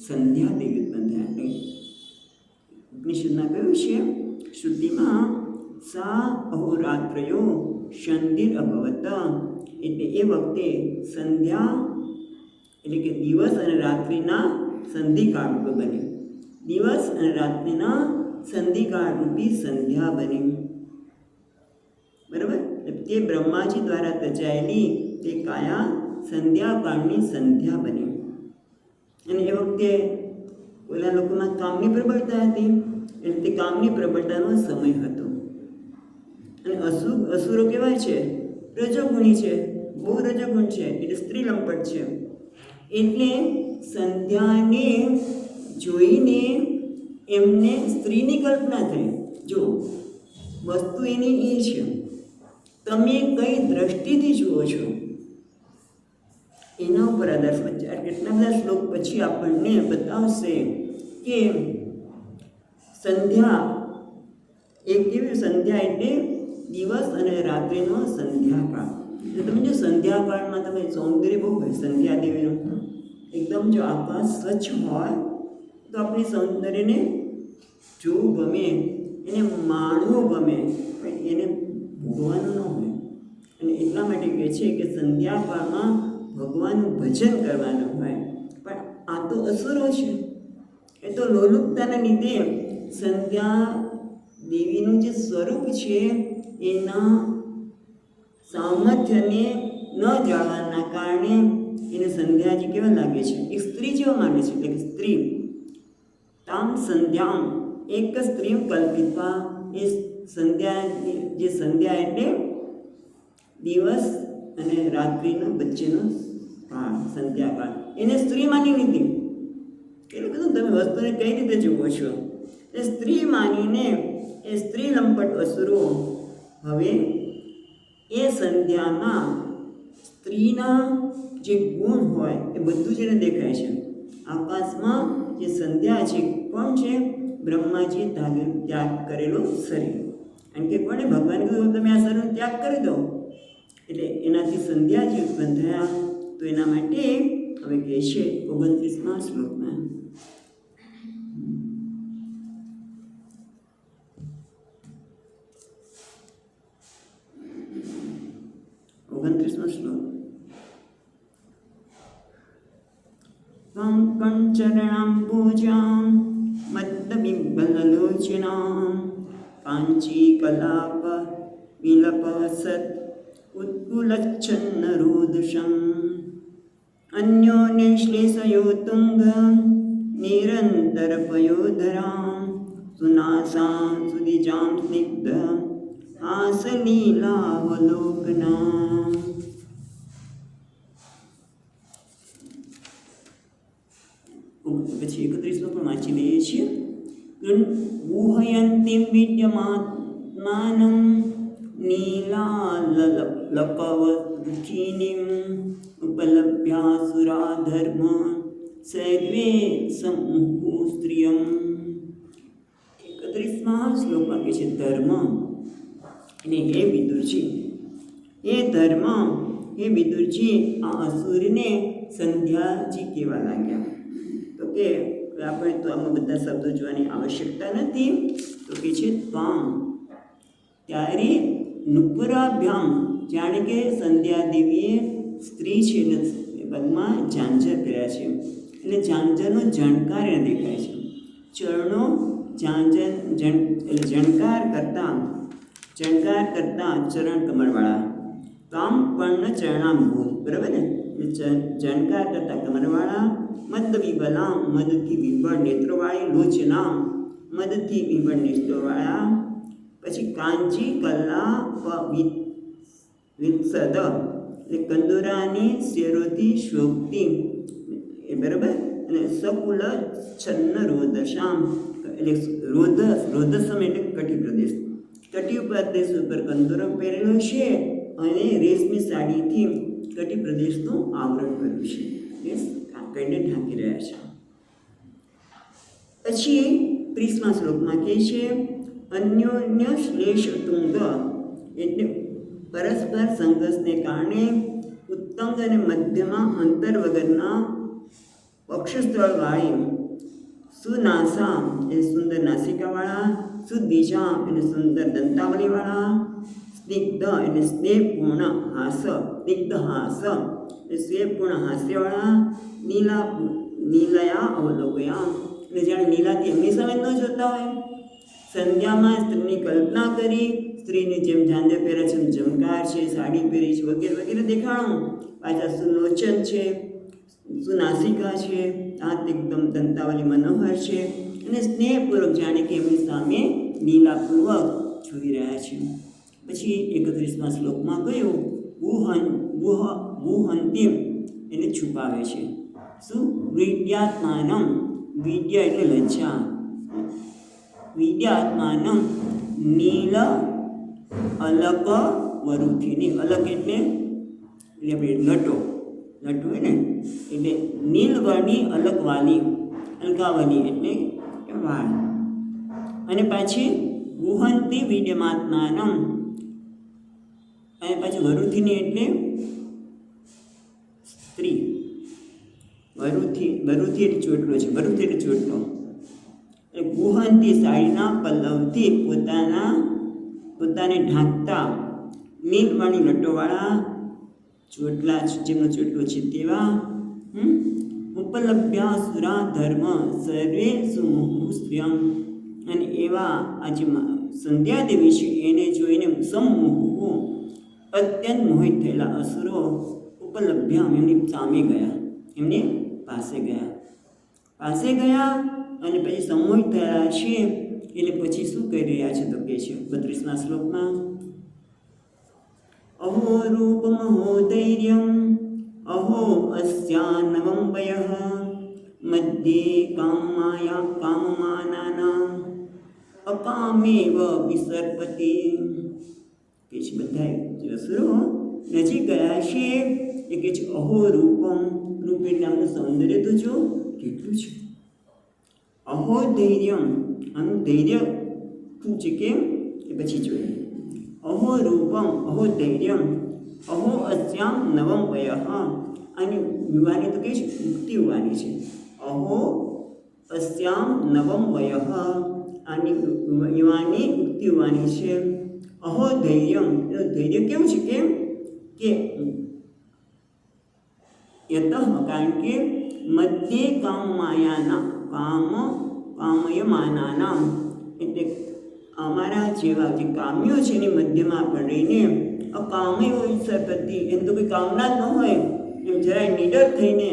[SPEAKER 1] સંધ્યા દેવી ઉત્પન્ન થયા. ઉપનિષદમાં કહ્યું છે શ્રુતિમાં, સા અહોરાત્રયો સંધિર અભવત. એટલે એ વખતે સંધ્યા એટલે કે દિવસ અને રાત્રિના સંધિકાળ બને. દિવસ અને રાત્રિના સંધિકાળ રૂપી સંધ્યા બની. બરાબર? તે બ્રહ્માજી દ્વારા તજાયેલી તે કાયા સંધ્યાકાળની સંધ્યા બની. અને એ વખતે ઓલા લોકોમાં કામની પ્રબળતા હતી, એટલે તે કામની પ્રબળતાનો સમય હતો. અને અસુરો કહેવાય છે રજોગુણી છે, બહુ રજોગુણ છે, એટલે સ્ત્રી લંપટ છે. એટલે સંધ્યાને જોઈને એમને સ્ત્રીની કલ્પના થઈ. જો વસ્તુ એની એ છે, તમે કઈ દ્રષ્ટિથી જુઓ છો એના ઉપર આધાર છે. કેટલા બધા શ્લોક પછી આપણને બતાવશે કે સંધ્યા એક કેવી સંધ્યા એટલે દિવસ અને રાત્રિનો સંધ્યાકાળ. એટલે તમે જો સંધ્યાકાળમાં તમે સૌંદર્ય બહુ હોય સંધ્યા દેવીનું, એકદમ જો આકાશ સ્વચ્છ હોય તો આપણી સૌંદર્યને જોવું ગમે, એને માણવું ગમે, પણ એને ભોગવાનું ન હોય. અને એટલા માટે કહે છે કે સંધ્યાકાળમાં ભગવાનનું ભજન કરવાનું હોય. પણ આ તો અસુરો છે, એ તો લોલુપતાના લીધે સંધ્યા દેવીનું જે સ્વરૂપ છે એના સામર્થ્યને ન જાણવાના કારણે એને સંધ્યાજી કેવા લાગે છે? એક સ્ત્રી જેવા માને છે. એટલે કે સ્ત્રી તામ સંધ્યામ એક સ્ત્રી કલ્પિતા. એ સંધ્યા જે સંધ્યા એટલે દિવસ અને રાત્રિનો વચ્ચેનો કાળ, સંધ્યાકાળ, એને સ્ત્રી માની લીધી. એટલે કીધું તમે વસ્તુને કઈ રીતે જુઓ છો? એ સ્ત્રી માનીને એ સ્ત્રી લંપટ અસુરો હવે એ સંધ્યામાં સ્ત્રીના જે ગુણ હોય એ બધું જ એને દેખાય છે. આકાશમાં જે સંધ્યા છે કોણ છે? બ્રહ્માજીએ ત્યાગ કરેલો શરીર. કારણ કે કોને ભગવાન કીધું તમે આ શરીરનો ત્યાગ કરી દો, એટલે એનાથી સંધ્યા જે ઉત્પન્ન થયા. તો એના માટે હવે કહે છે 29મા શ્લોકમાં, 29મો શ્લોક. કંચરણાંબુજાં મદ્દબિંબલલોચનાં કાંચીકલાપ વિલપસત ઉત્કુલચ્છન્નરોદશં. अन्योन्य श्लेषयो तुंग निरंतर पयोधरा सुनासा सुदिजाम स्निग्ध हासलीलावलोकना। પછી 31 પણ વાંચી લઈએ છીએ. ગુહયંતિમ વિદ્યમાત્માનં નીલાલકવૃથિનિમ ઉપલભ્યાસુરા ધર્મ સર્વે સમૂહ સ્ત્રિયમ. 31માં શ્લોકમાં કહે છે ધર્મ અને હે વિદુરજી, એ ધર્મ હે વિદુરજી, આ અસુરને સંધ્યાજી કહેવા લાગ્યા. તો કે આપણે તો આમાં બધા શબ્દો જોવાની આવશ્યકતા નથી. તો કે છે ત્વામ, ત્યારે નુપુરાભ્યામ, જાણે કે સંધ્યા દેવીએ સ્ત્રી છે ને પગમાં ઝાંઝર પહેર્યા છે, એટલે ઝાંઝરનો ઝણકાર એને દેખાય છે. ચરણો ઝાંઝર એટલે ઝણકાર કરતાં ચરણ કમરવાળા. કામ પર્ણ ચરણાંબુજ, બરાબર ને, ઝણકાર કરતાં કમરવાળા. મદ વિબલામ, મદથી વિબળ નેત્રોવાળી. લોચનામ, મદથી વિબળ નેત્રોવાળા. પછી કાંચી કલ્લા વિત્સદ, એટલે કંદોરાની શેરોથી શોભતી, એ બરાબર. અને સકુલ છન્ન રોદશામ, એટલે રોદસમ એટલે કટી પ્રદેશ. કટી પ્રદેશ ઉપર કંદોરમ પહેરેલો છે અને રેશમી સાડીથી કટી પ્રદેશનું આવરણ કર્યું છે, એ કઈને ઢાંકી રહ્યા છે. પછી 30મા શ્લોકમાં કહે છે અન્યોન્ય શ્લેષ તુંગ, એટલે પરસ્પર સંઘર્ષને કારણે ઉત્તંગ અને મધ્યમાં અંતર વગરના પક્ષસ્થળવાળી. સુનાસા એટલે સુંદર નાસિકાવાળા. સુદ્વિજા એટલે સુંદર દંતાવલીવાળા. સ્નિગ્ધ એટલે સ્નેહપૂર્ણ હાસ, સ્નિગ્ધ હાસ એટલે સ્નેહપૂર્ણ હાસ્યવાળા. નીલયા અવલોકયા, એટલે જાણે નીલાથી એમની સામે ન જોતા હોય. સંધ્યામાં સ્ત્રીની કલ્પના કરી, સ્ત્રીની જેમ ઝાંઝર પહેરે છે, ઝમકાર છે, સાડી પહેરી છે, વગેરે વગેરે દેખાણું. પાછા સુલોચન છે, સુનાસિકા છે, હાથ એકદમ દંતાવલી મનોહર છે, અને સ્નેહપૂર્વક જાણે કે એમની સામે લીલાપૂર્વક જોઈ રહ્યા છે. પછી 31મા શ્લોકમાં કહ્યું ગુહંતિમ, એને છુપાવે છે. શું? વિદ્યાત્માનમ, વિદ્યા એટલે લજ્જા. વિદ્યાત્માનમ નીલ અલક વરુથિની, અલક એટલે આપણે લટો હોય ને, એટલે નીલવર્ણી અલકવાલી, અલકાવલી એટલે વાળ. અને પાછી ગુહંતી વિદ્યમાત્માનમ, અને પાછી વરુથિની એટલે સ્ત્રી. વરુથી એટલે ચોટલો છે, વરુથી એટલે ચોટલો. એટલે ગુહંતી સાડીના પલ્લવથી પોતાને ઢાંકતા નીલવાણી લટોવાળા ચોટલા, જેમનો ચોટલો છે તેવા. ઉપલભ્યા સુરા ધર્મ સર્વે સુમુહુ સ્ત્રિયમ, અને એવા આ જે સંધ્યા દેવી છે એને જોઈને સમુહુ અત્યંત મોહિત થયેલા અસુરો ઉપલભ્યામ એમની સામે ગયા, એમની પાસે ગયા અને પછી સમોહિત થયા છે. એટલે પછી શું કહી રહ્યા છે? તો કહે છે 32મા શ્લોકમાં અહો રૂપમહો ધૈર્યમ અહો અસ્યાનવમ વયઃ મધ્યે કામમાનાના અકામેવ વિસર્પતિ. કે છે બધા અસુરો નજીક ગયા છે. એ કહે છે અહો રૂપમ, રૂપ એટલે આમનું સૌંદર્ય તો જો કેટલું છે. અહો ધૈર્યમ, આનું ધૈર્ય શું છે કેમ એ પછી જોઈએ. અહો રૂપમ અહો ધૈર્યમ અહો અસ્યામ નવમ વયઃ, આની યુવાની તો કહે છે મુક્તિ યુવાની છે. અહો અસ્યામ નવમ વયઃ, આની યુવાની મુક્તિ યુવાની છે. અહો ધૈર્યમ, એનું ધૈર્ય કેવું છે કેમ કે યતઃ, કારણ કે મધ્યે કામયમાનાના, એટલે અમારા જેવા જે કામ્યો છે એની મધ્યમાં પણ રહીને અકામય હોય સરપતિ, એમ તો કોઈ કામના જ ન હોય એમ જરાય નિડર થઈને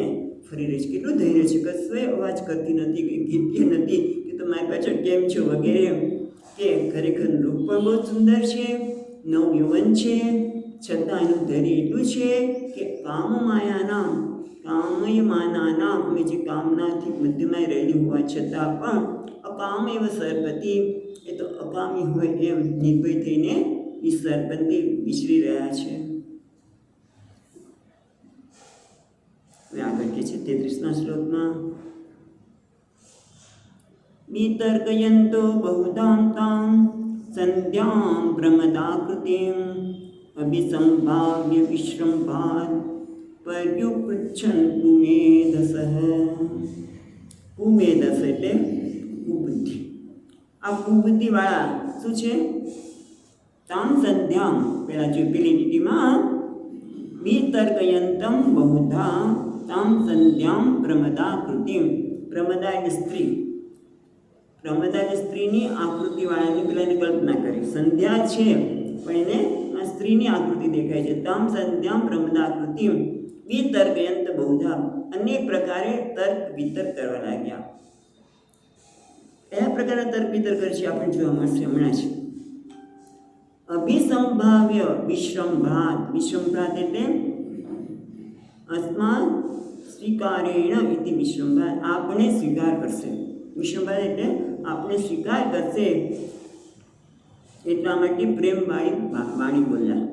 [SPEAKER 1] ફરી રહી છે. કેટલું ધૈર્ય છે, કશોય અવાજ કરતી નથી, કે ગીતતી નથી કે તમારી પાછળ કેમ છો વગેરે, કે ખરેખર રૂપ પણ બહુ સુંદર છે, નવયૌવન છે, છતાં એનું ધૈર્ય એટલું છે કે કામયમાનાના અમે જે કામનાથી મધ્યમાં રહેલી હોવા છતાં પણ અકામ એવ સરપતિ, એ તો અકામી હોય એમ નિર્ભય થઈને એ સરપતિ વિચરી રહ્યા છે. આગળ કે છે 33મા શ્લોકમાં, વિતર્કયંતો બહુધામ તામ સંધ્યામ પ્રમદાકૃતિમ અભિસંભાવ્ય વિશ્રંભાન પર્યુપૃચ્છન પુમેધસઃ. પુમેધસ એટલે કુબુદ્ધિ. આ કુબુદ્ધિવાળા શું છે? તામ સંધ્યામ, પેલા જો પેલી લીટીમાં વિતર્કયંતમ બહુધા તામ સંધ્યામ પ્રમદાકૃતિમ. પ્રમદા એટલે સ્ત્રી. પ્રમદા એટલે સ્ત્રીની આકૃતિવાળાની પેલા એને કલ્પના કરી. સંધ્યા છે પણ એને આ સ્ત્રીની આકૃતિ દેખાય છે. તામ સંધ્યામ પ્રમદાકૃતિમ વિતર્કયંત બહુધા, અનેક પ્રકારે તર્ક વિતર્ક કરવા લાગ્યા. કયા પ્રકારના તર્ક વિતર્ક કરે છે આપણે જોવા મળશે હમણાં જ. અભિસંભાવ્ય વિશ્રંભાત. વિશ્રંભાત એટલે અસ્માન સ્વીકારેણ ઇતિ વિશ્રંભાત, આપણે સ્વીકાર કરશે. વિશ્રંભાત એટલે આપણે સ્વીકાર કરશે, એટલા માટે વાણી બોલ્યા,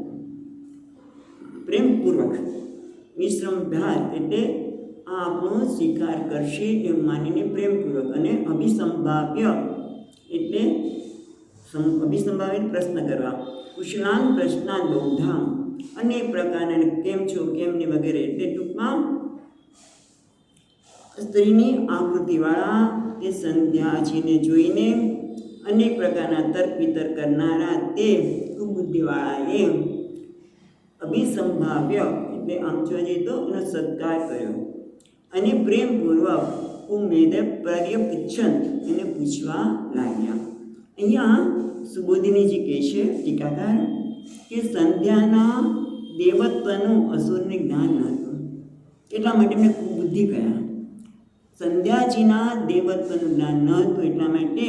[SPEAKER 1] પ્રેમપૂર્વક. વિશ્રંભાત એટલે આપણો સ્વીકાર કરશે એમ માનીને પ્રેમપૂર્વક. અને અભિસંભાવ્ય એટલે અભિસંભાવિત પ્રશ્ન કરવા. કુશલાન પ્રશ્નાન બહુધામ, અનેક પ્રકારના કેમ છો કેમ ને વગેરે, એટલે ટૂંકમાં સ્ત્રીની આકૃતિવાળા તે સંધ્યાજીને જોઈને અનેક પ્રકારના તર્ક વિતર્ક કરનારા તે કુબુદ્ધિવાળાએ અભિસંભાવ્ય એટલે આમ જોવા જઈએ તો એનો સત્કાર કર્યો. અને પ્રેમપૂર્વક ઉમેદ પર્યપુચ્છન, એને પૂછવા લાગ્યા. અહીંયા સુબોધિનીજી કહે છે ટીકાકાર કે સંધ્યાના દેવત્વનું અસુરને જ્ઞાન ન હતું, એટલા માટે એમને કુબુદ્ધિ કહ્યા. સંધ્યાજીના દેવત્વનું જ્ઞાન ન હતું એટલા માટે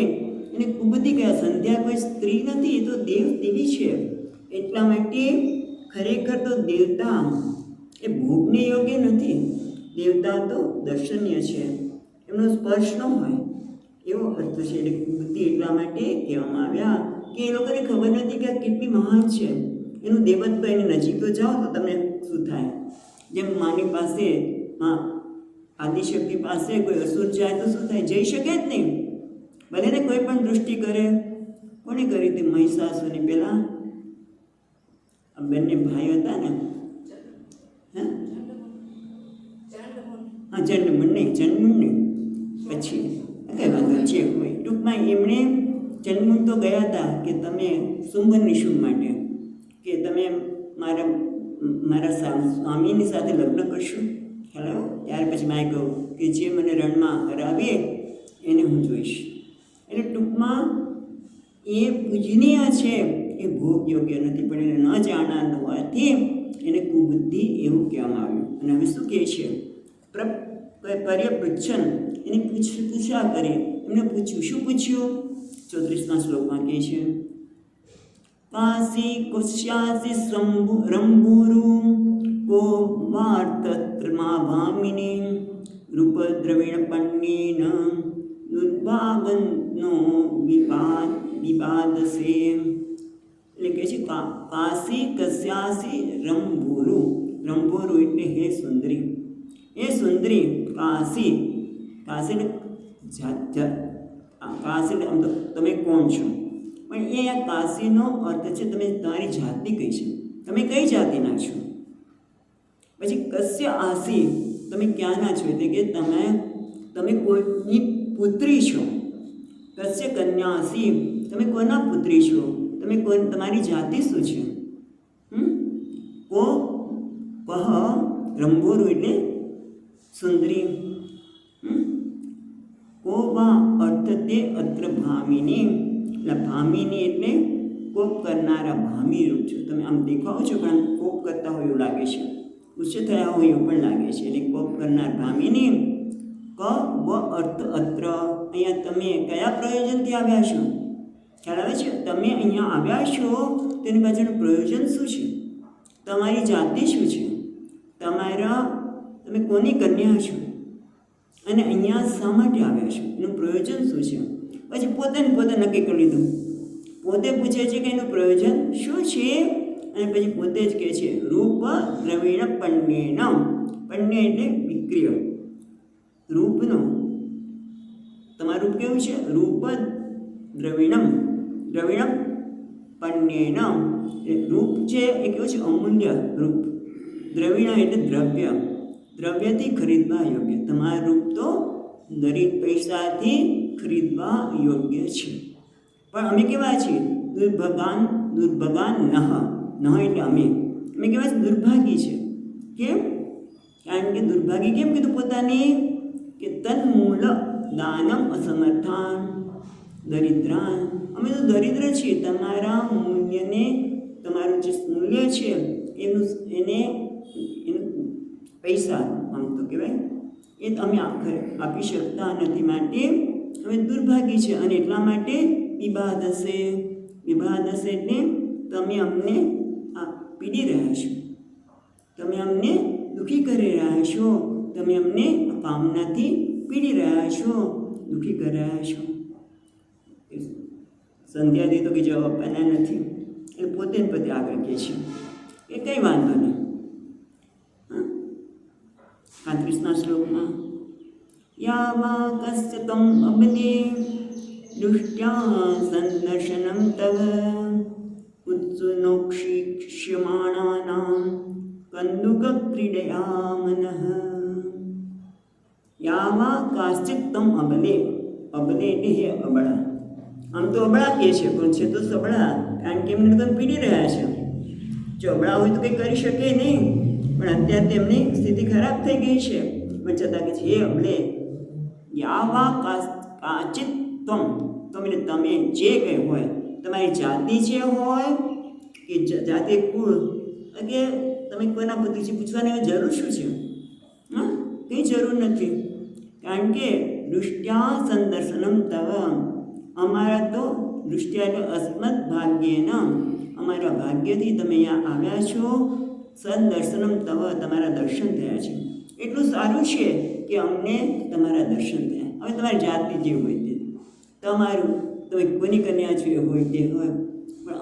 [SPEAKER 1] એને કુબુદ્ધિ કહ્યા. સંધ્યા કોઈ સ્ત્રી નથી, એ તો દેવી છે. એટલા માટે ખરેખર તો દેવતા એ ભોગને યોગ્ય નથી. દેવતા તો દર્શનીય છે, એમનો સ્પર્શ ન હોય એવો અર્થ છે. એટલે કુબુદ્ધિ એટલા માટે કહેવામાં આવ્યા કે એ લોકોને ખબર નથી કે આ કેટલી મહાન છે. એનું દેવત્વ એની નજીક તો જાઓ તો તમને શું થાય. જેમ માની પાસે આદિશક્તિ પાસે કોઈ અસુર જાય તો શું થાય? જઈ શકે જ નહીં. ભલે ને કોઈ પણ દૃષ્ટિ કરે. કોને કરી તે? મહિષાસુરની પેલા આ બંને ભાઈઓ હતા ને, હા ચંડમુંડ નહીં, પછી કઈ વાંધો જે હોય. ટૂંકમાં એમણે ચંડમુંડ તો ગયા હતા કે તમે શુંભ નિશુંભ માટે કે તમે મારા સ્વામીની સાથે લગ્ન કરશો. ખ્યાલ ત્યાર પછી મેં કહ્યું કે જે મને રણમાં હરાવીએ એને હું જોઈશ. એટલે ટૂંકમાં એ પૂજનીય છે, એ ભોગ યોગ્ય નથી, પણ એને ન જાણનાર હોવાથી એને કુબુદ્ધિ એવું કહેવામાં આવ્યું. અને હવે શું કહે છે? પર્યપૃચ્છન, એને પૂછા કરી. એમને પૂછ્યું. શું પૂછ્યું? 34મા શ્લોકમાં કહે છે, કાશી કુશ્યાસી રંભુરુ કો વાર્તત્રમા ભામિની રૂપદ્રવિણ પન્નેન દુર્ભાવનો વિવાદસે. એટલે કહે છે કાશી કશ્યાસી રંભુરુ. રંભુરુ એટલે હે સુંદરી. એ સુંદરી કાશી. કાશી કાશી આમ તો તમે કોણ છો? પણ એ કાશીનો અર્થ છે તમે તમારી જાતિ કઈ છે, તમે કઈ જાતિના છો. પછી કસ્ય આસી, તમે ક્યાંના છો, એટલે કે તમે કોઈની પુત્રી છો. કસ્ય કન્યા આસી, તમે કોના પુત્રી છો, તમે તમારી જાતિ શું છે. કો પહ રંભોરું એટલે સુંદરી. કો વા અર્થ તે અત્ર ભામિની. એટલે ભામિની એટલે કોપ કરનારા, ભામી રૂપ છો. તમે આમ દેખાવો છો પણ કોપ કરતા હોય એવું લાગે છે. ગુસ્સે થયા હોય એવું પણ લાગે છે. એટલે કોપ કરનાર ભામિની ક વ અર્થ અત્ર. અહીંયા તમે કયા પ્રયોજનથી આવ્યા છો? ખ્યાલ આવે છે? તમે અહીંયા આવ્યા છો તેની પાછળનું પ્રયોજન શું છે? તમારી જાતિ શું છે? તમે કોની કન્યા છો અને અહીંયા શા માટે આવ્યા છો? એનું પ્રયોજન શું છે? પછી પોતે નક્કી કરી લીધું. પોતે પૂછે છે કે એનું પ્રયોજન શું છે અને પછી પોતે જ કહે છે રૂપ દ્રવિણ પણ્યેન. પણ્ય એટલે વિક્રિય. રૂપનું તમારું રૂપ કેવું છે? રૂપ દ્રવિણમ પણ્યેન. રૂપ છે એ કેવું છે? અમૂલ્ય રૂપ. દ્રવિણ એટલે દ્રવ્ય. દ્રવ્યથી ખરીદવા યોગ્ય. તમારું રૂપ તો દરેક પૈસાથી ખરીદવા યોગ્ય છે. પણ અમે કેવા છીએ? દુર્ભગાન નહ એટલે અમે કેવા છે? દુર્ભાગી છે. કેમ? કારણ કે દુર્ભાગી કેમ કીધું પોતાની? કે તન્મૂળ દાનમ અસમર્થાન દરિદ્રાન. અમે તો દરિદ્ર છીએ. તમારા મૂલ્યને, તમારું જે મૂલ્ય છે એનું પૈસા આમ તો કહેવાય એ અમે આપી શકતા નથી. માટે અમે દુર્ભાગી છે. અને એટલા માટે વિવાદ હશે એટલે તમે અમને પીડી રહ્યા છો, તમે અમને દુઃખી કરી રહ્યા છો, તમે અમને કામનાથી પીડી રહ્યા છો, દુઃખી કરી રહ્યા છો. સંધ્યાથી તો કે જવાબ આપવાના નથી. એટલે પોતે આગળ કહે છે એ કંઈ વાંધો નહીં. 35ના શ્લોકમાં યાવા કસ્ય તમ અબલે દૃષ્ટ્યા સંદર્શનમ તવ ઉત્સુનોક્ષિષ્યમાણાનાં કંદુક ક્રીડયા મનઃ. યાવા કાશ્ચિત તમ અબલે. અબલે એટલે હે અબળા. આમ તો અબળા કહે છે પણ છે તો સબળા. કારણ કે એમને તો પીડી રહ્યા છે. જો અબળા હોય તો કંઈ કરી શકે નહીં. પણ અત્યારે તેમની સ્થિતિ ખરાબ થઈ ગઈ છે. પણ છતાં કે છે હે અબલે યાવા કાચિત તમ. તમે જે કંઈ હોય, તમારી જાતિ જે હોય કે જાતિ કુળ કે તમે કોઈના પતિથી પૂછવાની જરૂર શું છે? કંઈ જરૂર નથી. કારણ કે દૃષ્ટ્યા સંદર્શનમ તવ. અમારા તો દૃષ્ટ્યા એટલે અસ્મદ ભાગ્યેન. અમારા ભાગ્યથી તમે અહીંયા આવ્યા છો. સદદર્શનમ તવ. તમારા દર્શન થયા છે. એટલું સારું છે કે અમને તમારા દર્શન થયા. હવે તમારી જાતિ જે હોય તે, તમારું તમે કોની કન્યા છો એ હોય તે હોય, પણ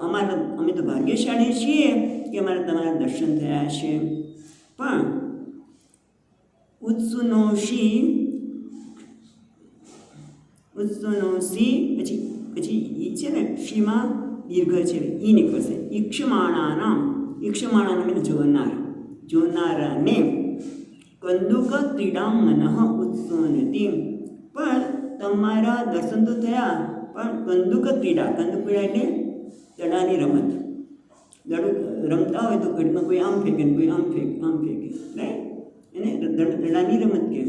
[SPEAKER 1] અમે તો ભાગ્યશાળી છીએ કે અમારા તમારા દર્શન થયા છે. પણ ઉત્સુનોષી પછી ઈ છે ને, શીમાં દીર્ઘ છે, ઈ નીકળશે. ઈક્ષમાણાના એટલે જોનારાને કંદુક ક્રીડા મનઃ ઉત્સુનતિ. પણ તમારા દર્શન તો થયા, પણ કંદુક ક્રીડા એટલે દડાની રમત. દડું રમતા હોય તો ઘડીમાં કોઈ આમ ફેંકે ને કોઈ આમ ફેંકે રાઈટ, એને દડાની રમત કહે.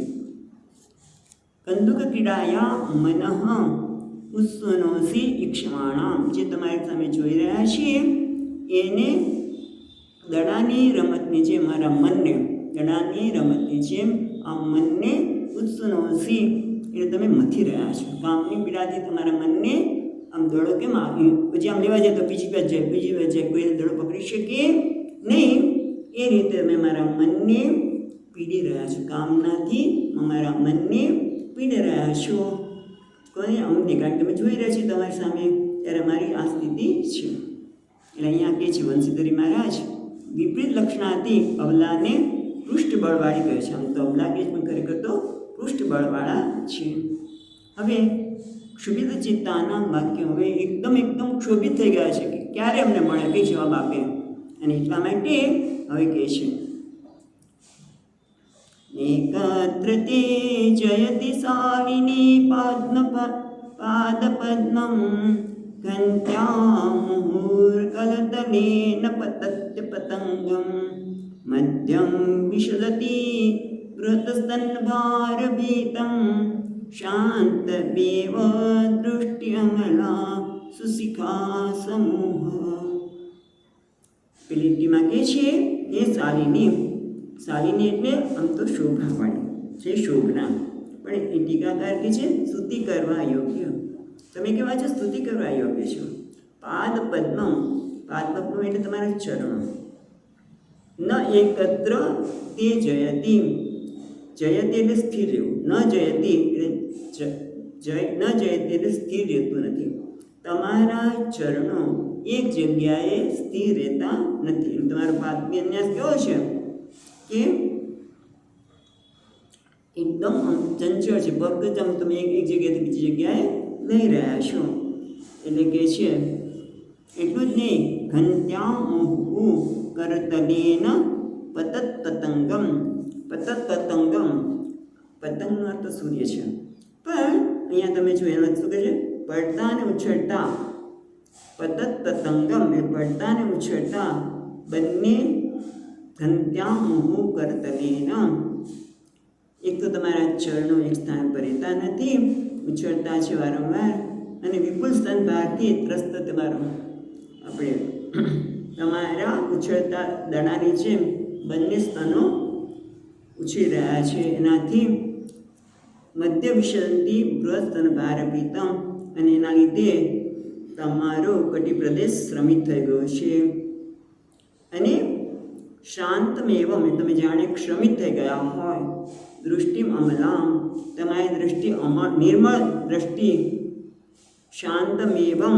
[SPEAKER 1] કંદુક ક્રીડાયા મનઃ ઉત્સુનોષી ઈક્ષમાણા. જે તમારી સામે જોઈ રહ્યા છીએ એને દડાની રમતની જેમ મારા મનને, દડાની રમતની જેમ આ મનને ઉત્સુનોષી એટલે તમે મથી રહ્યા છો. કામની પીડાથી તમારા મનને આમ દડો કેમ પછી આમ લેવા જાય તો બીજી બાજુ જાય, કોઈને દડો પકડી શકે નહીં. એ રીતે તમે મારા મનને પીડી રહ્યા છો. કામનાથી અમારા મનને પીડી રહ્યા છો. કોને? અમને. કારણ કે તમે જોઈ રહ્યા છીએ તમારી સામે, ત્યારે મારી આ સ્થિતિ છે. એટલે અહીંયા કહે છે વંશીધરી મહારાજ વિપરીત લક્ષણાથી અબલાને પૃષ્ઠબળવાળી કહે છે. આમ તો અબલા કે પણ ખરેખર તો પૃષ્ઠબળવાળા છે. હવે ક્ષુભિત ચિત્તાના વાક્ય હવે એકદમ ક્ષોભિત થઈ ગયા છે કે ક્યારે અમને મળે, કંઈ જવાબ આપે. અને એટલા માટે હવે કહે છે એકત્ર તે જયતિ શાલિની પાદપદ્મં ઘન્ટ્યામુહુર્કલતલેન પતત્ય પતંગમ મધ્યમ વિશદતી વૃતસ્તન્ભારભીતં શાંતમેવ દૃષ્ટિઅમલા સુશિખા સમૂહ. પેલી લીટીમાં કહે છે હે શાલિની. શાલિની એટલે આમ તો શોભાવાળી છે, શોભના, પણ એ ટીકાકાર કે છે સ્તુતિ કરવા યોગ્ય. તમે કેવા છો? સ્તુતિ કરવા યોગ્ય છો. પાદ પદ્મમ, પાદ પદ્મમ એટલે તમારા ચરણો. ન એકત્ર તે જયતી, જયતી એટલે સ્થિર રહેવું, ન જયતી એટલે ન જયતી એટલે સ્થિર રહેતું નથી. તમારા ચરણો એક જગ્યાએ સ્થિર રહેતા નથી. તમારો પાદની અન્યાસ કેવો છે કે એકદમ ચંચળ છે. પગ તમે એક જગ્યાએથી બીજી જગ્યાએ લઈ રહ્યા છો. એટલે કે છે એટલું જ નહીં, ઘંટ્યામુહુ કરતલેન પતત પતંગમ, પતત પતંગમ, પતંગનો અર્થ સૂર્ય છે, પણ અહીંયા તમે જો એનો શું કહે છે? પડતા અને ઉછળતા. પતત પતંગમ એ પડતા અને ઉછળતા બંને. ઘંટ્યામુહુ કરતલેન, એક તો તમારા ચરણો એક સ્થાન પર રહેતા નથી, ઉછળતા છે વારંવાર, અને વિપુલ સ્તન ભારથી ત્રસ્ત તમારો આપણે તમારા ઉછળતા દડાની જેમ બંને સ્તનો ઉછળી રહ્યા છે. એનાથી મધ્ય વિશંતિ બૃહસ્તન ભાર પીતમ, અને એના લીધે તમારો કટી પ્રદેશ શ્રમિત થઈ ગયો છે. અને શાંતમેવમ, તમે જાણે શ્રમિત થઈ ગયા હોય. દૃષ્ટિ અમલામ, તમારી દૃષ્ટિ નિર્મળ દ્રષ્ટિ. શાંતમેવમ,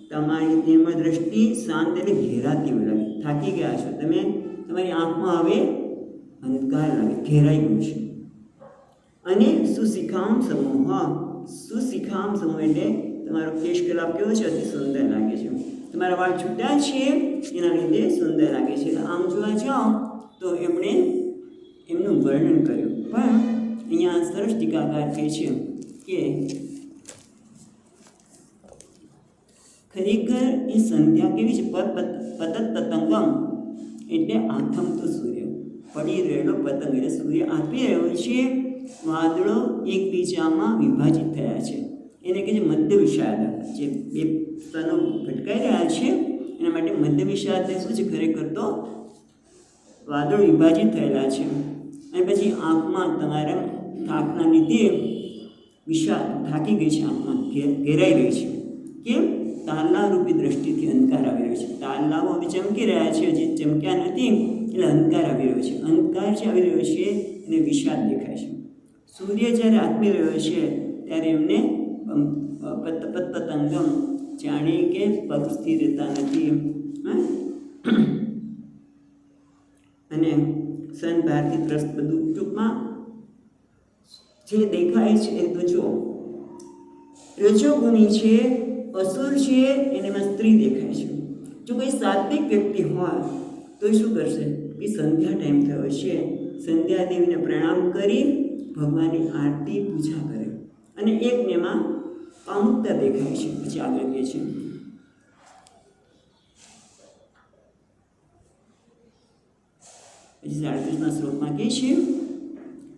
[SPEAKER 1] તમારી નિર્મળ દ્રષ્ટિ, શાંત એટલે ઘેરાતી લાગે, થાકી ગયા છો તમે, તમારી આંખમાં હવે અંધકાર લાગે, ઘેરાઈ ગયું છે. અને સુશિખામ સમૂહ, સુશિખામ સમૂહ એટલે તમારો કેશ કલાપ કેવો છે? અતિ સુંદર લાગે છે. તમારા વાળ છૂટા છે એના લીધે સુંદર લાગે છે. આમ જોવા જાઓ તો એમણે એમનું વર્ણન કર્યું. પણ અહીંયા સરસ ટીકાકાર કહે છે કે ખરેખર એ સંધ્યા કેવી છે? પતત પતંગમ એટલે આથમતો સૂર્ય, પડી રહેલો પતંગ એટલે સૂર્ય આથમી રહ્યો છે. વાદળો એકબીજામાં વિભાજિત થયા છે, એને કહે છે મધ્ય વિષાદ. જે બે સ્તનો ભટકાઈ રહ્યા છે એના માટે મધ્ય વિષાદ શું છે? ખરેખર તો વાદળો વિભાજિત થયેલા છે. અને પછી આંખમાં તમારા થાકના લીધે વિષાદ, થાકી ગઈ છે, આંખમાં ઘેરાઈ રહી છે. કેમ? તાલારૂપી દ્રષ્ટિથી અંધકાર આવી રહ્યો છે. તાલાઓ હવે ચમકી રહ્યા છે, હજી ચમક્યા નથી એટલે અંધકાર આવી રહ્યો છે. અંધકાર જે આવી રહ્યો છે એને વિષાદ દેખાય છે. સૂર્ય જ્યારે આથમી રહ્યો છે ત્યારે એમને પતંગમ, જાણે કે પગ સ્થિર રહેતા નથી. અને સન ભારતી ત્રસ્ત, બધું ટૂંકમાં જે દેખાય છે એ તો જો રજોગુણી છે, અસુર છે, એનામાં સ્ત્રી દેખાય છે. જો કોઈ સાત્વિક વ્યક્તિ હોય તો શું કરશે કે સંધ્યા ટાઈમ થયો છે, સંધ્યા દેવીને પ્રણામ કરી ભગવાનની આરતી પૂજા કરે, અને એકને એમાં કામુકતા દેખાય છે. પછી આગળ કહે છે પછી 38મા શ્લોકમાં કહે છે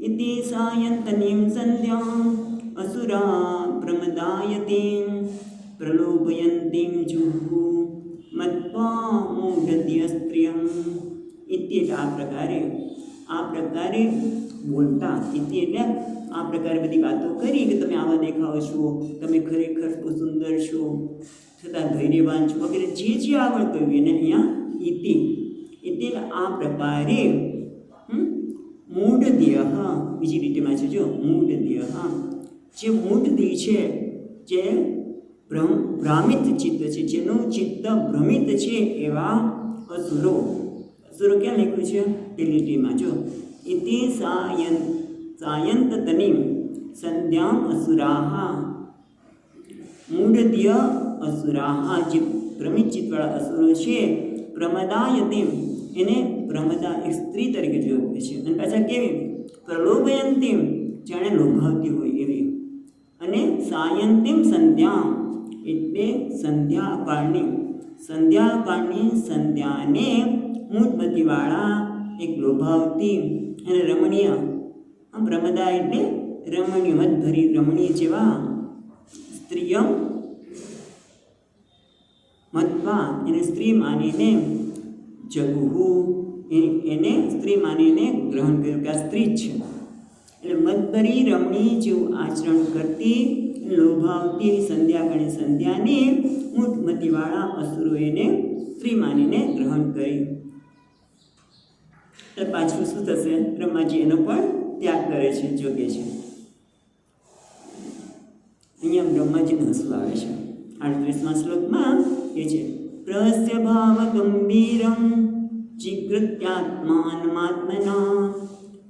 [SPEAKER 1] ઇતિ સાયંતનીમ સંધ્યામ અસુરા પ્રમદાયતીમ પ્રલોભયંતીમ જુહુ મત્વા મૂઢધ્ય સ્ત્રિયમ. ઇતિ એટલે આ પ્રકારે બોલતા. ઇતિ એટલે આ પ્રકારે બધી વાતો કરી કે તમે આવા દેખાવ છો, તમે ખરેખર સુંદર છો, છતાં ધૈર્યવાન છો વગેરે જે આગળ કહ્યું એને અહીંયા ઇતિ એટલે આ પ્રકારે મૂઢધ્ય, બીજી રીતેમાં છે જો મૂઢધ્ય, જે મૂઢધી છે, જે ભ્રામિત ચિત્ત છે, જેનું ચિત્ત ભ્રમિત છે એવા અસુરો. અસુરો ક્યાં લખ્યું છે? પેલી ટીમાં જો ઇતિ સાયંતતનીમ સંધ્યામ અસુરાહ મૂઢધ્ય અસુરાહ, જે ભ્રમિત ચિત્તવાળા અસુરો છે. પ્રમદાયતીમ, એને પ્રમદા એક સ્ત્રી તરીકે જોવે છે, અને પાછા કેવી? પ્રલોભયંતીમ, જાણે લોભાવતી હોય એવી. અને સાયંતીમ સંધ્યા એટલે સંધ્યાકાળની સંધ્યાને મૂઢમતીવાળા એક લોભાવતી અને રમણીય. પ્રમદા એટલે રમણીય, મતભરી રમણીય જેવા સ્ત્રીય મત્વા એને સ્ત્રી માનીને જગુહુ એને સ્ત્રી માનીને ગ્રહણ કર્યું કે આ સ્ત્રી જ છે. એટલે મદપરી રમણી જેવું આચરણ કરતી લોભાવતી સંધ્યાકાળની સંધ્યાને મૂઢમતીવાળા અસુરો એને સ્ત્રી માનીને ગ્રહણ કરી. એટલે પાછું શું થશે? બ્રહ્માજી એનો પણ ત્યાગ કરે છે, જોગે છે. અહીંયા બ્રહ્માજીને હસવું આવે છે. 38મા શ્લોકમાં એ છે પ્રહસ્ય ભાવ ગંભીરમ ચિગ્રત્યાત્માનમાત્મના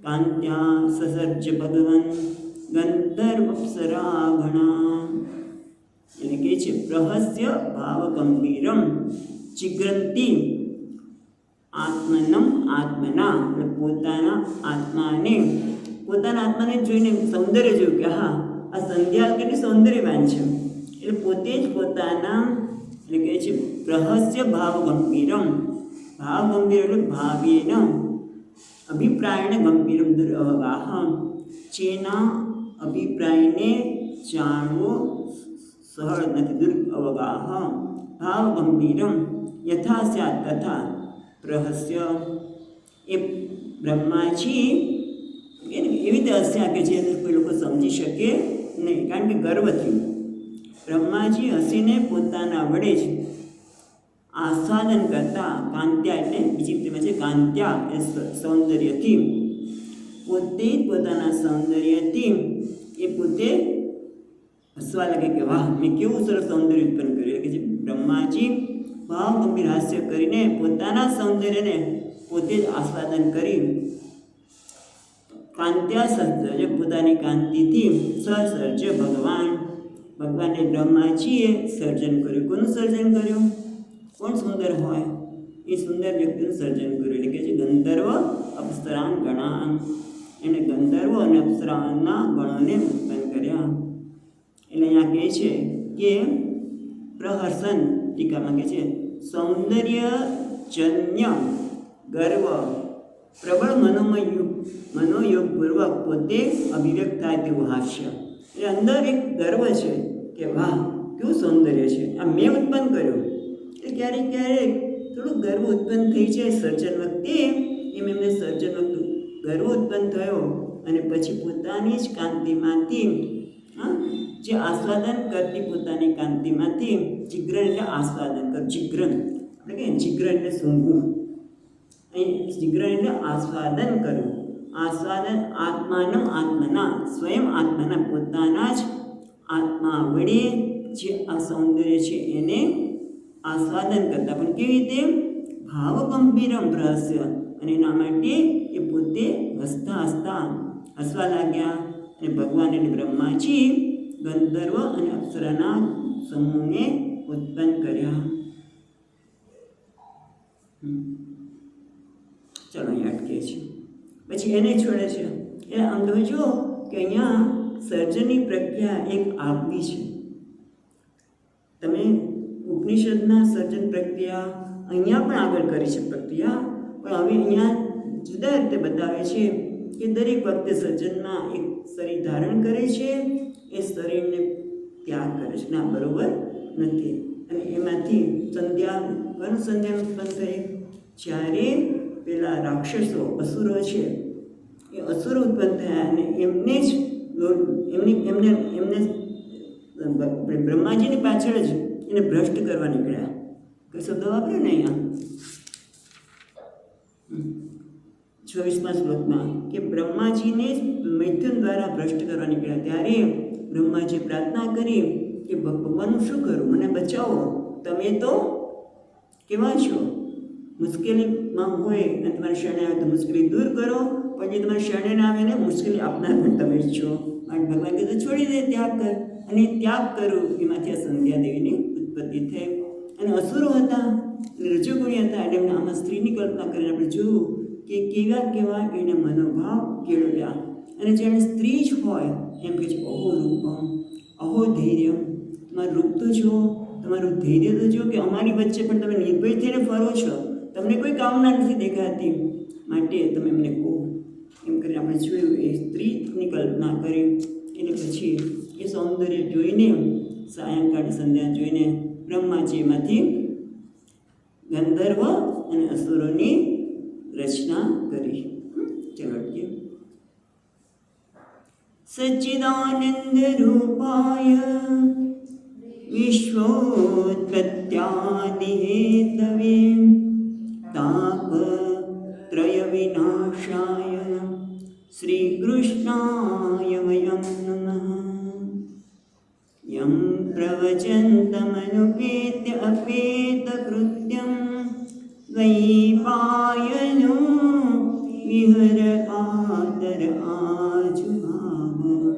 [SPEAKER 1] કાંત્યા સસર્જ ભગવન ગંધર્વપ્સરા ગણા. એટલે કે છે પ્રહસ્ય ભાવ ગંભીરમ ચિગ્રંતિ આત્મનમ આત્મના. એટલે પોતાના આત્માને જોઈને સૌંદર્ય જોયું કે હા આ સંધ્યા કેટલી સૌંદર્યવાન છે. એટલે પોતે જ પોતાના એટલે કહે છે પ્રહસ્ય ભાવ ગંભીરમ. ભાવ ગંભીર એટલે ભાવેન અભિપ્રાયને ગંભીરમ દુરઅવગાહ. જેના અભિપ્રાયને જાણવો સહળ નથી. દુરઅવગાહ ભાવ ગંભીરમ યથા સ્યાત તથા પ્રહસ્ય. એ બ્રહ્માજી એવી રીતે હસ્યા કે જે કોઈ લોકો સમજી શકે નહીં, કારણ કે ગર્વ થયું. બ્રહ્માજી હસીને પોતાના વડે જ આસ્વાદન કરતા કાંત્યા એટલે બીજી રીતેમાં છે કાંત્યા એ સૌંદર્યથી પોતે જ પોતાના સૌંદર્યથી એ પોતે હસવા લાગે કે વાહ મેં કેવું સરસ સૌંદર્ય ઉત્પન્ન કર્યું. કે જે બ્રહ્માજી ભાવ ગંભીર હાસ્ય કરીને પોતાના સૌંદર્યને પોતે જ આસ્વાદન કરી કાંત્યા સર્જ પોતાની કાંતિથી સસર્જ ભગવાને બ્રહ્માજીએ સર્જન કર્યું. કોનું સર્જન કર્યું? કોણ સુંદર હોય? એ સુંદર વ્યક્તિનું સર્જન કર્યું. એટલે કે છે ગંધર્વ અપ્સરાન ગણાન. એને ગંધર્વ અને અપ્સરાના ગણોને ઉત્પન્ન કર્યા. એટલે અહીંયા કહે છે કે પ્રહર્ષન ટીકામાં કહે છે સૌંદર્યજન્ય ગર્વ પ્રબળ મનોયોગપૂર્વક પોતે અભિવ્યક્ત થાય તેવું હાસ્ય. એટલે અંદર એક ગર્વ છે કે વાહ કેવું સૌંદર્ય છે, આ મેં ઉત્પન્ન કર્યું. એટલે ક્યારેક ક્યારેક થોડું ગર્વ ઉત્પન્ન થઈ જાય સર્જન વખતે. એમને સર્જન વખતે ગર્વ ઉત્પન્ન થયો અને પછી પોતાની જ કાંતિમાંથી જે આસ્વાદન કરતી પોતાની કાંતિમાંથી જિગ્રન એટલે આસ્વાદન કર. જિગ્રન એટલે કે જિગ્રન એટલે સૂંઘવું. અહીં જિગ્રન એટલે આસ્વાદન કરવું. આસ્વાદન આત્માનમ આત્મના સ્વયં આત્માના પોતાના જ આત્મા વડે જે આ સૌંદર્ય છે એને આસ્વાદન કરતા. પણ કેવી રીતે? ભાવ ગંભીરમ પ્રહસ્ય. અને એના માટે એ પોતે હસવા લાગ્યા. અને ભગવાન એટલે બ્રહ્માજી ગંધર્વ અને અપ્સરાના સમૂહને ઉત્પન્ન કર્યા. ચલો અહીં અટકીએ છીએ. પછી એને છોડે છે. એટલે આમ તમે જુઓ કે અહીંયા સર્જનની પ્રક્રિયા એક આગવી છે. તમે ઉપનિષદના સર્જન પ્રક્રિયા અહીંયા પણ આગળ કરી છે પ્રક્રિયા, પણ હવે અહીંયા જુદા રીતે બતાવે છે કે દરેક વખતે સર્જનમાં એક શરીર ધારણ કરે છે, એ શરીરને ત્યાગ કરે છે. ના, બરોબર નથી. અને એમાંથી સંધ્યા ઉત્પન્ન થઈ. જ્યારે પેલા રાક્ષસો અસુરો છે એ અસુરો ઉત્પન્ન થયા અને એમને જ બ્રહ્માજીની પાછળ જ એને ભ્રષ્ટ કરવા નીકળ્યા. કઈ શબ્દ વાપર્યો ને અહીંયા 26મા શ્લોકમાં કે બ્રહ્માજીને મૈથુન દ્વારા ભ્રષ્ટ કરવા નીકળ્યા. ત્યારે બ્રહ્માજીએ પ્રાર્થના કરી કે ભગવાનનું શું કરું, મને બચાવો. તમે તો કેવા છો, મુશ્કેલીમાં હોય અને તમારી શરણે આવે તો મુશ્કેલી દૂર કરો, પણ જે તમારી શરણે ના આવે ને મુશ્કેલી આપનાર પણ તમે જ છો. અને ભગવાન કીધું છોડી દે, ત્યાગ કર. અને ત્યાગ કરું એમાંથી આ સંધ્યા દેવીની ઉત્પત્તિ થઈ. અને અસુરો હતા, રજોગુણી હતા, એટલે એમને આમાં સ્ત્રીની કલ્પના કરીને આપણે જોયું કે કેવા એને મનોભાવ કેળવ્યા. અને જેને સ્ત્રી જ હોય એમ કે છે અહો રૂપમ અહો ધૈર્ય. તમારું રૂપ તો જુઓ, તમારું ધૈર્ય તો જુઓ કે અમારી વચ્ચે પણ તમે નિર્ભય થઈને ફરો છો, તમને કોઈ કામના નથી દેખાતી, માટે તમે એમને કહો. એમ કરીને આપણે જોયું એ સ્ત્રીની કલ્પના કરી. એટલે પછી એ સૌંદર્ય જોઈને, સાયંકાળની સંધ્યા જોઈને બ્રહ્માજી એમાંથી ગંધર્વ અને અસુરોની રચના કરી. ચલો અટકીએ. સચ્ચિદાનંદ રૂપાય વિશ્વોત્પત્યાદિ હેતવે તાપત્રય વિનાશાય શ્રી કૃષ્ણાય વયં નમઃ. યં પ્રવચन्तમનુપેત્ય અપેતકૃત્યં દ્વૈપાયનો વિહર આદર આજુભાવ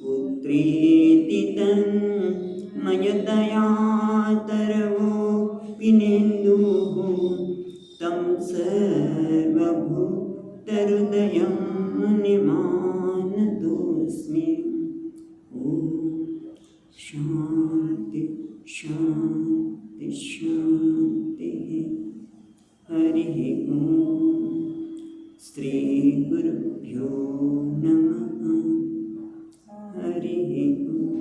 [SPEAKER 1] પુત્રેતિ તન્મયતયાતરવો વિનેન્દુઃ तं સર્વભૂતહૃદયં નિમાનતોऽસ્મि. ઓમ શાંતિ શાંતિ શાંતિ. હરિ ઓમ. શ્રી ગુરુભ્યો નમઃ. હરિ ઓમ.